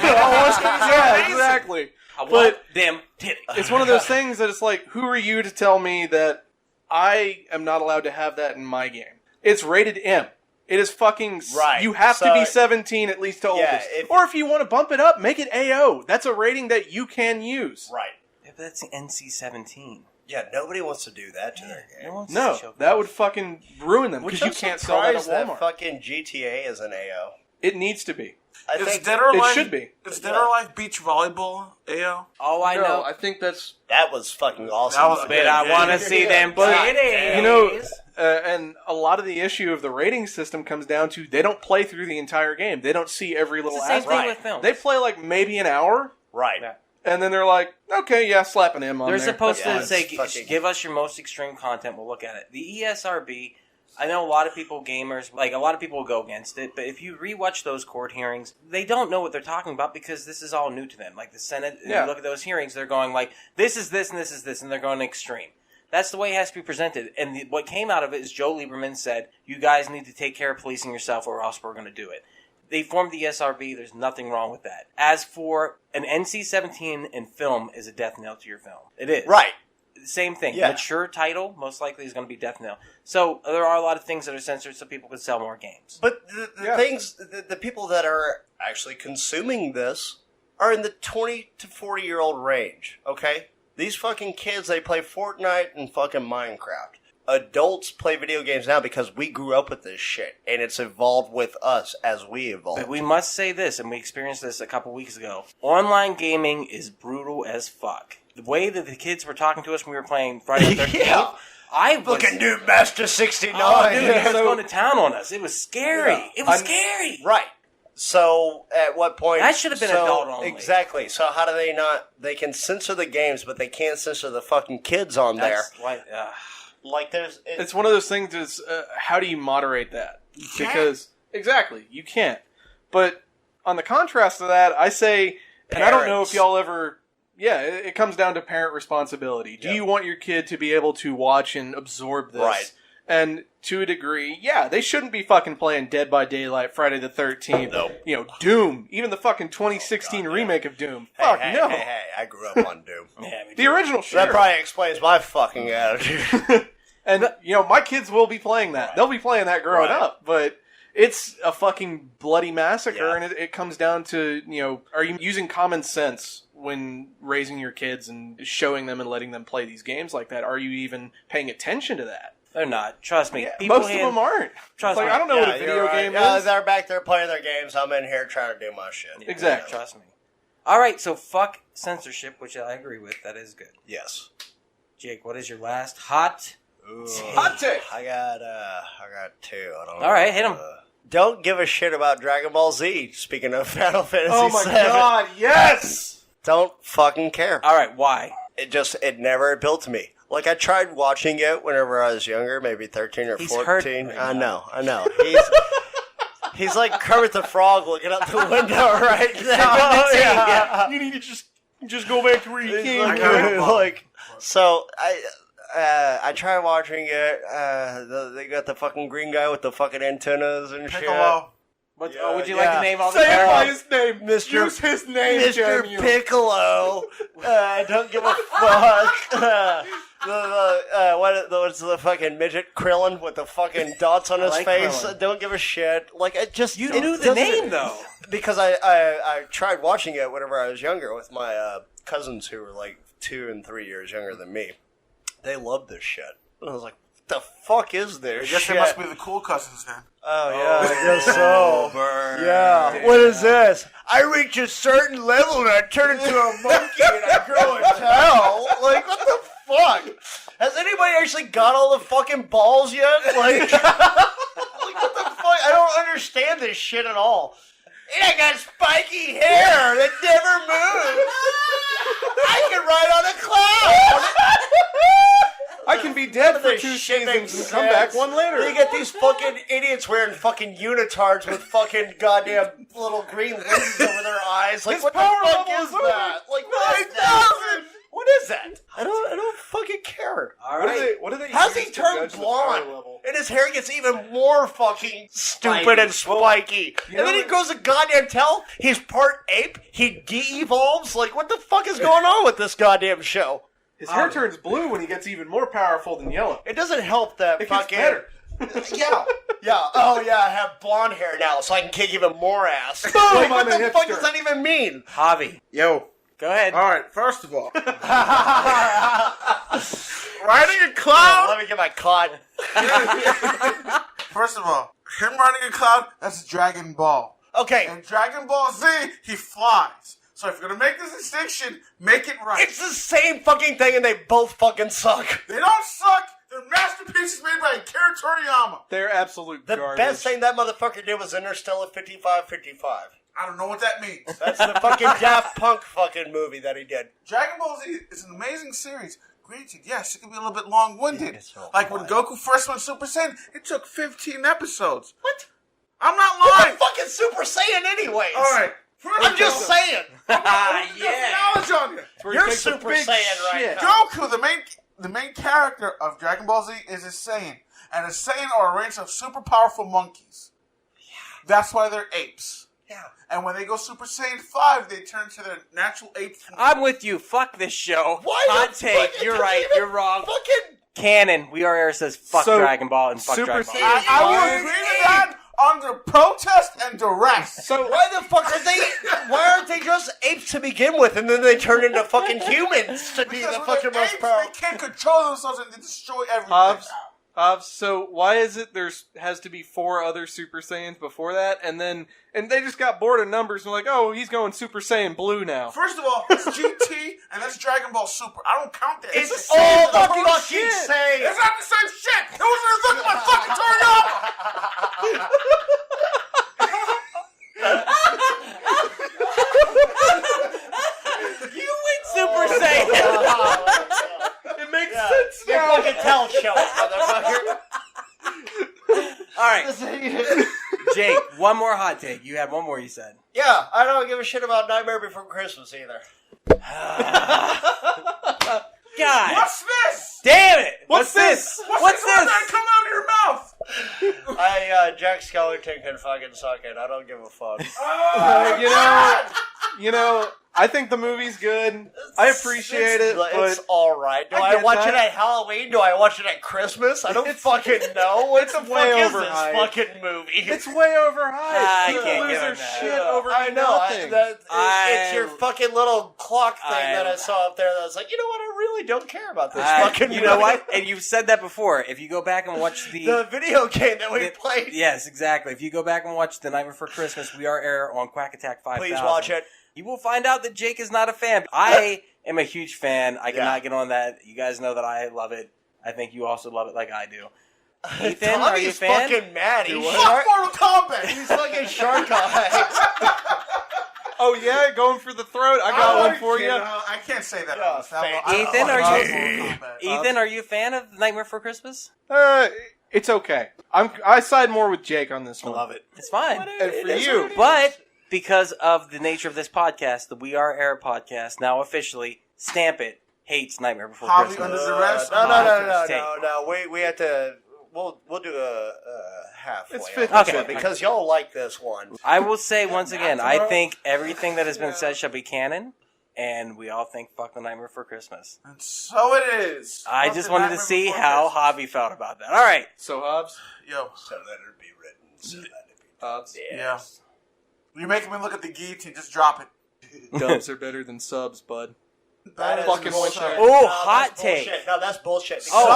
Speaker 5: yeah, exactly.
Speaker 1: I want
Speaker 5: But
Speaker 1: them titties.
Speaker 5: it's one of those things that it's like, who are you to tell me that I am not allowed to have that in my game? It's rated M. It is fucking...
Speaker 4: Right.
Speaker 5: You have to
Speaker 4: So-
Speaker 5: be 17 at least to oldest. Or if you want to bump it up, make it AO. That's a rating that you can use.
Speaker 4: Right.
Speaker 1: Yeah, but that's NC-17.
Speaker 4: Yeah, nobody wants to do that to their game.
Speaker 1: No, one's
Speaker 5: No,
Speaker 1: show
Speaker 5: that
Speaker 1: girls.
Speaker 5: would fucking ruin them because you can't sell that at
Speaker 4: surprised
Speaker 5: Walmart.
Speaker 4: fucking GTA is an AO.
Speaker 5: It needs to be.
Speaker 4: I
Speaker 3: Is
Speaker 4: think
Speaker 3: Dead or
Speaker 5: It
Speaker 3: Alive?
Speaker 5: should be.
Speaker 3: Is Dead or Alive beach volleyball? AO.
Speaker 1: Oh, I know.
Speaker 5: I think that's...
Speaker 4: that was fucking awesome.
Speaker 3: That was
Speaker 1: But I want to see them titties.
Speaker 5: You know, and a lot of the issue of the rating system comes down to they don't play through the entire game. They don't see every little
Speaker 1: It's the same
Speaker 5: aspect.
Speaker 1: thing with films.
Speaker 5: They play like maybe an hour,
Speaker 4: Right.
Speaker 1: Yeah.
Speaker 5: and then they're like, okay, yeah, slap an M on
Speaker 1: They're
Speaker 5: there.
Speaker 1: supposed
Speaker 4: Yeah,
Speaker 1: to say,
Speaker 4: it's fucking-
Speaker 1: give us your most extreme content, we'll look at it. The ESRB I know a lot of people, gamers, like a lot of people will go against it, but if you rewatch those court hearings, they don't know what they're talking about because this is all new to them. Like the Senate, you look at those hearings, they're going like, this is this and this is this, and they're going extreme. That's the way it has to be presented. And what came out of it is Joe Lieberman said, you guys need to take care of policing yourself or else we're going to do it. They formed the SRB. There's nothing wrong with that. As for an NC-17 in film is a death knell to your film. It is.
Speaker 4: Right.
Speaker 1: Same thing.
Speaker 4: Yeah.
Speaker 1: Mature title, most likely, is going to be death knell. So there are a lot of things that are censored so people can sell more games.
Speaker 4: But the things, the people that are actually consuming this are in the 20 to 40-year-old range, okay? These fucking kids, they play Fortnite and fucking Minecraft. Adults play video games now because we grew up with this shit, and it's evolved with us as we evolved.
Speaker 1: But we must say this, and we experienced this a couple weeks ago. Online gaming is brutal as fuck. The way that the kids were talking to us when we were playing Friday the 13th,
Speaker 4: Yeah.
Speaker 1: I was...
Speaker 4: Fucking Noob Master 69.
Speaker 1: Oh, dude, he was going to town on us. It was scary.
Speaker 4: Yeah.
Speaker 1: It was scary.
Speaker 4: Right. So, at what point...
Speaker 1: That should have been adult only.
Speaker 4: Exactly. So how do they not... They can censor the games, but they can't censor the fucking kids on
Speaker 1: That's
Speaker 4: there.
Speaker 1: why...
Speaker 4: Like, there's...
Speaker 5: It's one of those things that's, how do you moderate that? Because, exactly, you can't. But, on the contrast to that, I say, and I don't know if y'all ever... Yeah, it comes down to parent responsibility. Do you want your kid to be able to watch and absorb this?
Speaker 4: Right.
Speaker 5: And to a degree, yeah, they shouldn't be fucking playing Dead by Daylight, Friday the 13th, you know, Doom, even the fucking 2016 remake of Doom. Fuck, no.
Speaker 4: Hey, I grew up on Doom.
Speaker 5: The original shit.
Speaker 4: That probably explains my fucking attitude.
Speaker 5: And, you know, my kids will be playing that. They'll be playing that growing up, but it's a fucking bloody massacre, and it comes down to, you know, are you using common sense when raising your kids and showing them and letting them play these games like that? Are you even paying attention to that?
Speaker 1: They're not. Trust me.
Speaker 5: Yeah, most of them aren't.
Speaker 1: Trust
Speaker 5: like,
Speaker 1: me.
Speaker 5: I don't know what a video game is.
Speaker 4: They're back there playing their games. I'm in here trying to do my shit.
Speaker 1: Yeah,
Speaker 5: exactly.
Speaker 1: Trust me. All right, so fuck censorship, which I agree with. That is good.
Speaker 4: Yes.
Speaker 1: Jake, what is your last hot take?
Speaker 5: Hot take.
Speaker 4: I got two. I don't know.
Speaker 1: All right, hit 'em.
Speaker 4: Don't give a shit about Dragon Ball Z. Speaking of Final Fantasy
Speaker 5: Oh my
Speaker 4: VII.
Speaker 5: god, yes!
Speaker 4: Don't fucking care.
Speaker 1: All right, why?
Speaker 4: It never appealed to me. Like, I tried watching it whenever I was younger, maybe 13 or
Speaker 1: He's
Speaker 4: 14.
Speaker 1: hurt right
Speaker 4: I
Speaker 1: now.
Speaker 4: know. He's like Kermit the Frog looking out the window right now. Yeah.
Speaker 5: You need to just go back to where you came
Speaker 3: I got
Speaker 5: from.
Speaker 3: it.
Speaker 4: Like, so I tried watching it. They got the fucking green guy with the fucking antennas and
Speaker 3: Piccolo.
Speaker 1: What,
Speaker 4: Yeah,
Speaker 1: would you like to name all the
Speaker 5: Say it by
Speaker 1: characters?
Speaker 5: his name.
Speaker 4: Mr.
Speaker 5: Use his name,
Speaker 4: Mr.
Speaker 5: damn you.
Speaker 4: Piccolo. Don't give a fuck. What's the fucking midget Krillin with the fucking dots on his
Speaker 1: like
Speaker 4: face?
Speaker 1: Krillin.
Speaker 4: Don't give a shit. Like, it just
Speaker 1: You knew the name, though.
Speaker 4: because I tried watching it whenever I was younger with my cousins who were like 2 and 3 years younger than me. They loved this shit. And I was like, what the fuck is this
Speaker 3: I guess
Speaker 4: shit?
Speaker 3: they must be the cool cousins then.
Speaker 4: Oh, yeah, I guess so. Yeah. What is this? I reach a certain level and I turn into a monkey and I grow a tail. Like, what the fuck? Has anybody actually got all the fucking balls yet? Like, like what the fuck? I don't understand this shit at all. And I got spiky hair that never moves. I can ride on a cloud.
Speaker 5: I can be dead for
Speaker 4: This
Speaker 5: 2
Speaker 4: shit makes
Speaker 5: seasons and come back
Speaker 4: sense.
Speaker 5: one later.
Speaker 4: You get these fucking idiots wearing fucking unitards with fucking goddamn little green lenses over their eyes. Like,
Speaker 5: His
Speaker 4: what the
Speaker 5: power
Speaker 4: fuck
Speaker 5: level
Speaker 4: is
Speaker 5: is over
Speaker 4: that? Like, what is that? What is that? I don't fucking care.
Speaker 1: All
Speaker 5: What
Speaker 1: right.
Speaker 5: do they
Speaker 4: How's
Speaker 5: use
Speaker 4: he
Speaker 5: to
Speaker 4: turn
Speaker 5: judge the power
Speaker 4: blonde?
Speaker 5: level?
Speaker 4: And his hair gets even more fucking stupid
Speaker 1: Spiky.
Speaker 4: and spiky.
Speaker 5: You
Speaker 4: And then
Speaker 5: know
Speaker 4: he grows a goddamn tail. He's part ape. He de-evolves. Like, what the fuck is going on with this goddamn show?
Speaker 5: His hair turns blue when he gets even more powerful than yellow.
Speaker 4: It doesn't help that
Speaker 5: It gets
Speaker 4: fucking...
Speaker 5: better.
Speaker 4: Yeah. Oh, yeah, I have blonde hair now, so I can kick even more ass. Like,
Speaker 5: I'm
Speaker 4: what
Speaker 5: a
Speaker 4: the fuck
Speaker 5: hipster.
Speaker 4: does that even mean?
Speaker 1: Javi,
Speaker 3: Yo.
Speaker 1: go ahead.
Speaker 3: All right. First of all, riding a cloud.
Speaker 4: Let me get my cot.
Speaker 3: First of all, him riding a cloud. That's Dragon Ball.
Speaker 4: Okay,
Speaker 3: In Dragon Ball Z, he flies. So if you're gonna make this distinction, make it right.
Speaker 4: it's the same fucking thing and they both fucking suck.
Speaker 3: They don't suck. They're masterpieces made by Akira Toriyama.
Speaker 5: They're absolute
Speaker 4: The
Speaker 5: garbage.
Speaker 4: best thing that motherfucker did was Interstellar 5555.
Speaker 3: I don't know what that means.
Speaker 4: That's the fucking Daft Punk fucking movie that he did.
Speaker 3: Dragon Ball Z is an amazing series. granted, yes, it can be a little bit long-winded. Like when Goku first went Super Saiyan, it took 15 episodes.
Speaker 4: What?
Speaker 3: I'm not
Speaker 4: Who's
Speaker 3: lying.
Speaker 4: a fucking Super Saiyan anyways?
Speaker 3: All right.
Speaker 4: I'm just saying.
Speaker 3: Yeah. Knowledge on you.
Speaker 4: You're Super Saiyan right now.
Speaker 3: Goku, the main character of Dragon Ball Z, is a Saiyan. And a Saiyan are a race of super powerful monkeys. Yeah. That's why they're apes.
Speaker 4: Yeah.
Speaker 3: And when they go Super Saiyan 5, they turn to their natural ape form.
Speaker 1: I'm with you. Fuck this show.
Speaker 4: Why
Speaker 1: Hot
Speaker 4: the
Speaker 1: take.
Speaker 4: fuck
Speaker 1: You're
Speaker 4: is it
Speaker 1: right.
Speaker 4: even
Speaker 1: You're wrong.
Speaker 4: Fucking
Speaker 1: Canon. We Are Air says fuck
Speaker 5: So,
Speaker 1: Dragon Ball and fuck
Speaker 5: Super
Speaker 1: Dragon Ball.
Speaker 5: Saiyan-
Speaker 3: I will agree to that under protest and duress.
Speaker 5: So
Speaker 4: why the fuck are they? Why aren't they just apes to begin with, and then they turn into fucking humans to be
Speaker 3: Because
Speaker 4: the
Speaker 3: when
Speaker 4: fucking
Speaker 3: they're
Speaker 4: most
Speaker 3: apes,
Speaker 4: powerful?
Speaker 3: they can't control themselves and they destroy everything.
Speaker 5: Hobbs, so why is it has to be 4 other Super Saiyans before that, and they just got bored of numbers and like, oh, he's going Super Saiyan Blue now.
Speaker 3: First of all, it's GT and that's Dragon Ball Super. I don't count that.
Speaker 4: It's
Speaker 3: the same
Speaker 4: all
Speaker 3: as
Speaker 4: the
Speaker 3: fucking
Speaker 4: fucking
Speaker 3: shit.
Speaker 4: same.
Speaker 3: It's not the same shit. It was look at my fucking turn up.
Speaker 1: You went Super Saiyan.
Speaker 5: It makes
Speaker 4: Yeah.
Speaker 5: sense
Speaker 4: Your
Speaker 5: now.
Speaker 4: fucking talent show, motherfucker.
Speaker 1: All right, Jake. One more hot take. You had one more. You said.
Speaker 4: Yeah, I don't give a shit about Nightmare Before Christmas either.
Speaker 1: God.
Speaker 3: What's this?
Speaker 1: Damn it.
Speaker 5: What's this?
Speaker 1: What's
Speaker 3: this?
Speaker 1: this?
Speaker 3: That come out of your mouth?
Speaker 4: Jack Skellington can fucking suck it. I don't give a fuck.
Speaker 3: Oh,
Speaker 5: You know, I think the movie's good. I appreciate it, but
Speaker 4: It's alright. Do
Speaker 5: I
Speaker 4: I
Speaker 5: get
Speaker 4: watch
Speaker 5: that.
Speaker 4: it at Halloween? Do I watch it at Christmas? I don't fucking know. What the fuck
Speaker 5: way
Speaker 4: is
Speaker 5: overhyped.
Speaker 4: this fucking movie?
Speaker 5: it's way overhyped.
Speaker 1: I
Speaker 5: People
Speaker 1: can't
Speaker 5: lose
Speaker 1: get
Speaker 5: their
Speaker 1: on that.
Speaker 5: shit over
Speaker 4: I know.
Speaker 5: nothing.
Speaker 4: It's your fucking little clock thing that I
Speaker 1: I-
Speaker 4: saw up there that was like, you know what? I really don't care about this
Speaker 1: I-
Speaker 4: fucking
Speaker 1: you know
Speaker 4: movie.
Speaker 1: what? And you've said that before. If you go back and watch
Speaker 4: The video game that we played.
Speaker 1: yes, exactly. If you go back and watch The Night Before Christmas, We Are Air on Quack Attack 5000.
Speaker 4: Please watch it.
Speaker 1: You will find out that Jake is not a fan. I am a huge fan. I cannot
Speaker 4: Yeah.
Speaker 1: get on that. You guys know that I love it. I think you also love it like I do. Ethan, are you a
Speaker 4: Tommy's
Speaker 1: fan?
Speaker 4: fucking mad. He's
Speaker 3: Fuck
Speaker 4: shark.
Speaker 3: Mortal Kombat.
Speaker 4: He's fucking shark eye.
Speaker 5: Oh yeah, going for the throat. I got one for you.
Speaker 3: I can't say that.
Speaker 4: Yeah,
Speaker 3: on this. I
Speaker 4: fan.
Speaker 3: love-
Speaker 1: Ethan,
Speaker 3: I
Speaker 1: are
Speaker 3: love
Speaker 1: you-
Speaker 3: Mortal Kombat.
Speaker 1: Ethan, are you a fan of Nightmare Before Christmas?
Speaker 5: It's okay. I side more with Jake on this one.
Speaker 4: Love it.
Speaker 1: It's fine.
Speaker 5: And for you,
Speaker 1: But because of the nature of this podcast, the We Are Air podcast, now officially, Stamp It hates Nightmare Before
Speaker 3: Javi
Speaker 1: Christmas.
Speaker 3: under duress?
Speaker 4: No. We have to. We'll do a halfway.
Speaker 5: It's
Speaker 4: on
Speaker 5: 50.
Speaker 4: this
Speaker 1: Okay.
Speaker 4: one because y'all like this one.
Speaker 1: I will say once again, I think everything that has been said shall be canon, and we all think fuck the Nightmare Before Christmas.
Speaker 3: And so it is.
Speaker 1: I
Speaker 3: Fuck
Speaker 1: just
Speaker 3: the
Speaker 1: wanted to
Speaker 3: Nightmare
Speaker 1: see
Speaker 3: Before
Speaker 1: how
Speaker 3: Christmas.
Speaker 1: Javi felt about that. All right.
Speaker 5: so Hobbs,
Speaker 3: Yo,
Speaker 4: So let it be written. So let it be.
Speaker 5: Hobbs,
Speaker 3: yeah. You're making me look at the guillotine. Just drop it.
Speaker 5: dubs are better than subs, bud.
Speaker 3: That is
Speaker 5: Fucking
Speaker 3: bullshit.
Speaker 5: winter.
Speaker 1: Oh,
Speaker 4: No,
Speaker 1: hot
Speaker 4: that's
Speaker 1: take.
Speaker 4: bullshit. No, that's bullshit. Because
Speaker 3: Oh.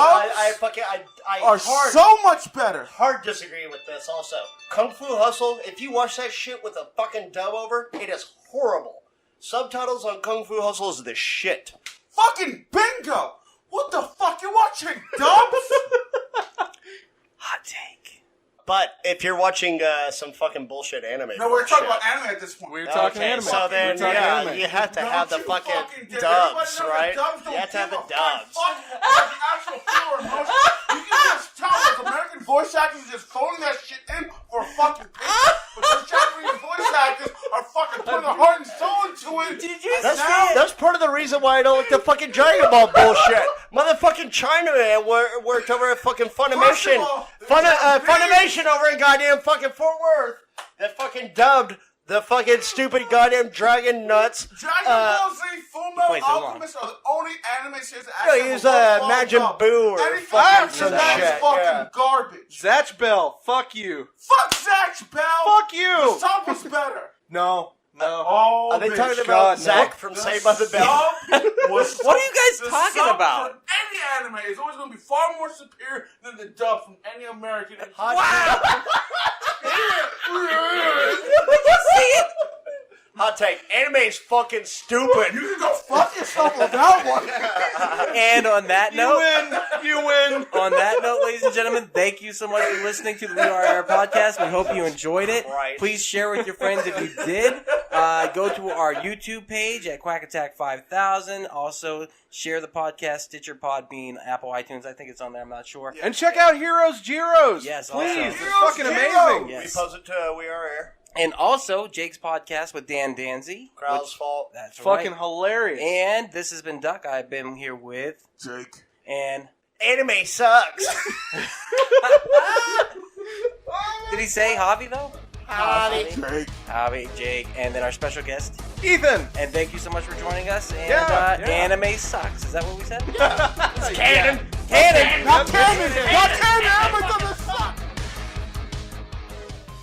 Speaker 4: I
Speaker 3: Are so much better.
Speaker 4: hard disagree with this also. Kung Fu Hustle, if you watch that shit with a fucking dub over, it is horrible. Subtitles on Kung Fu Hustle is the shit.
Speaker 3: Fucking bingo. What the fuck? You watching dubs?
Speaker 1: Hot take.
Speaker 4: But if you're watching some fucking bullshit anime,
Speaker 3: No, we're talking
Speaker 4: shit.
Speaker 3: about anime at this point.
Speaker 5: We're talking
Speaker 4: Okay,
Speaker 5: anime.
Speaker 4: so then,
Speaker 5: We're talking
Speaker 4: yeah,
Speaker 5: anime.
Speaker 4: you have to
Speaker 3: Don't
Speaker 4: have the
Speaker 3: you
Speaker 4: fucking
Speaker 3: dare.
Speaker 4: dubs,
Speaker 3: Everybody knows
Speaker 4: right?
Speaker 3: that dubs don't
Speaker 4: You have to have
Speaker 3: give
Speaker 4: the
Speaker 3: a
Speaker 4: dubs.
Speaker 3: fuck about the actual feel or emotion. You can just tell those American voice actors are just throwing that shit in for a fucking paycheck. But those Japanese voice actors are fucking putting their heart and soul into it.
Speaker 1: Did you
Speaker 4: That's,
Speaker 1: see it?
Speaker 4: that's part of the reason why I don't like the fucking Dragon Ball bullshit. Motherfucking Chinaman worked over at fucking Funimation.
Speaker 3: all,
Speaker 4: Funimation over in goddamn fucking Fort Worth that fucking dubbed the fucking stupid goddamn dragon nuts.
Speaker 3: Dragon Ball Z, Fullmetal
Speaker 1: Wait, so long.
Speaker 3: Alchemist are the only anime series that
Speaker 4: Yeah,
Speaker 3: actually
Speaker 4: use
Speaker 3: have a
Speaker 4: Majin
Speaker 3: dub.
Speaker 4: Buu or
Speaker 3: Anything
Speaker 4: fucking
Speaker 3: after
Speaker 4: some
Speaker 3: that is
Speaker 4: shit,
Speaker 3: fucking
Speaker 4: yeah.
Speaker 3: garbage.
Speaker 5: Zatch Bell, fuck you.
Speaker 3: Fuck Zatch Bell.
Speaker 5: Fuck you.
Speaker 3: The sub was better.
Speaker 5: No.
Speaker 3: Oh,
Speaker 4: Are they
Speaker 3: bitch.
Speaker 4: talking about
Speaker 5: God, no.
Speaker 4: Zach from Saved by the Bell?
Speaker 3: Was
Speaker 1: What are you guys
Speaker 3: the
Speaker 1: talking
Speaker 3: sub
Speaker 1: about?
Speaker 3: For any anime is always going to be far more superior than the dub from any American.
Speaker 4: Hot take. Anime is fucking stupid.
Speaker 3: You can go fuck yourself with that one.
Speaker 1: And on that note,
Speaker 5: You win.
Speaker 1: on that note, ladies and gentlemen, thank you so much for listening to the We Are Air podcast. We hope you enjoyed it.
Speaker 4: Right.
Speaker 1: Please share with your friends if you did. Go to our YouTube page at Quack Attack 5000. Also, share the podcast, Stitcher, Podbean, Apple iTunes. I think it's on there. I'm not sure.
Speaker 5: And check out Heroes Gyros.
Speaker 1: Yes,
Speaker 5: please.
Speaker 1: also.
Speaker 5: It's fucking amazing.
Speaker 1: Yes.
Speaker 4: We post it to We Are Air.
Speaker 1: And also, Jake's podcast with Dan Danzy.
Speaker 4: Crowd's fault.
Speaker 1: That's
Speaker 5: Fucking
Speaker 1: right.
Speaker 5: hilarious.
Speaker 1: And this has been Duck. I've been here with
Speaker 3: Jake.
Speaker 1: and
Speaker 4: Anime sucks.
Speaker 1: did he say Javi though?
Speaker 4: Howdy.
Speaker 3: Jake.
Speaker 1: Javi, Jake, and then our special guest.
Speaker 5: Ethan.
Speaker 1: And thank you so much for joining us. And
Speaker 5: Yeah.
Speaker 1: Anime sucks. Is that what we said?
Speaker 4: Cannon.
Speaker 1: Cannon.
Speaker 3: Not canon. Not canon. Anime doesn't suck.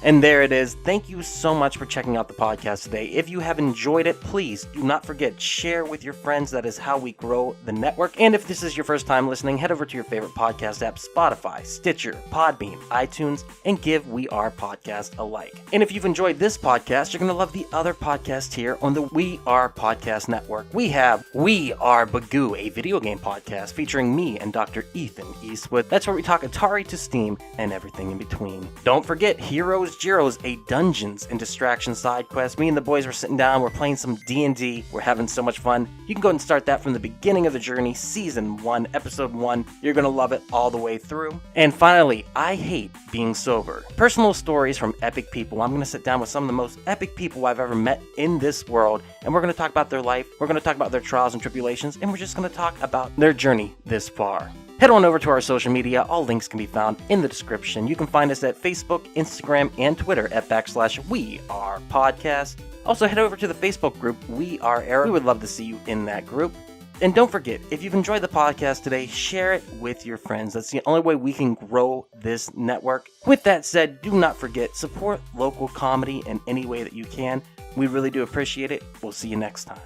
Speaker 1: And there it is. Thank you so much for checking out the podcast today. If you have enjoyed it, please do not forget, share with your friends. That is how we grow the network. And if this is your first time listening, head over to your favorite podcast app, Spotify, Stitcher, Podbean, iTunes, and give We Are Podcast a like. And if you've enjoyed this podcast, you're going to love the other podcast here on the We Are Podcast Network. We have We Are Bagu, a video game podcast featuring me and Dr. Ethan Eastwood. That's where we talk Atari to Steam and everything in between. Don't forget, Heroes Gyros, a Dungeons and Distractions side quest. Me and the boys were sitting down, we're playing some D&D, we're having so much fun. You can go and start that from the beginning of the journey, Season 1, Episode 1. You're going to love it all the way through. And finally, I hate being sober. Personal stories from epic people. I'm going to sit down with some of the most epic people I've ever met in this world, and we're going to talk about their life, we're going to talk about their trials and tribulations, and we're just going to talk about their journey this far. Head on over to our social media. All links can be found in the description. You can find us at Facebook, Instagram, and Twitter at /WeArePodcast. Also, head over to the Facebook group, We Are Era. We would love to see you in that group. And don't forget, if you've enjoyed the podcast today, share it with your friends. That's the only way we can grow this network. With that said, do not forget, support local comedy in any way that you can. We really do appreciate it. We'll see you next time.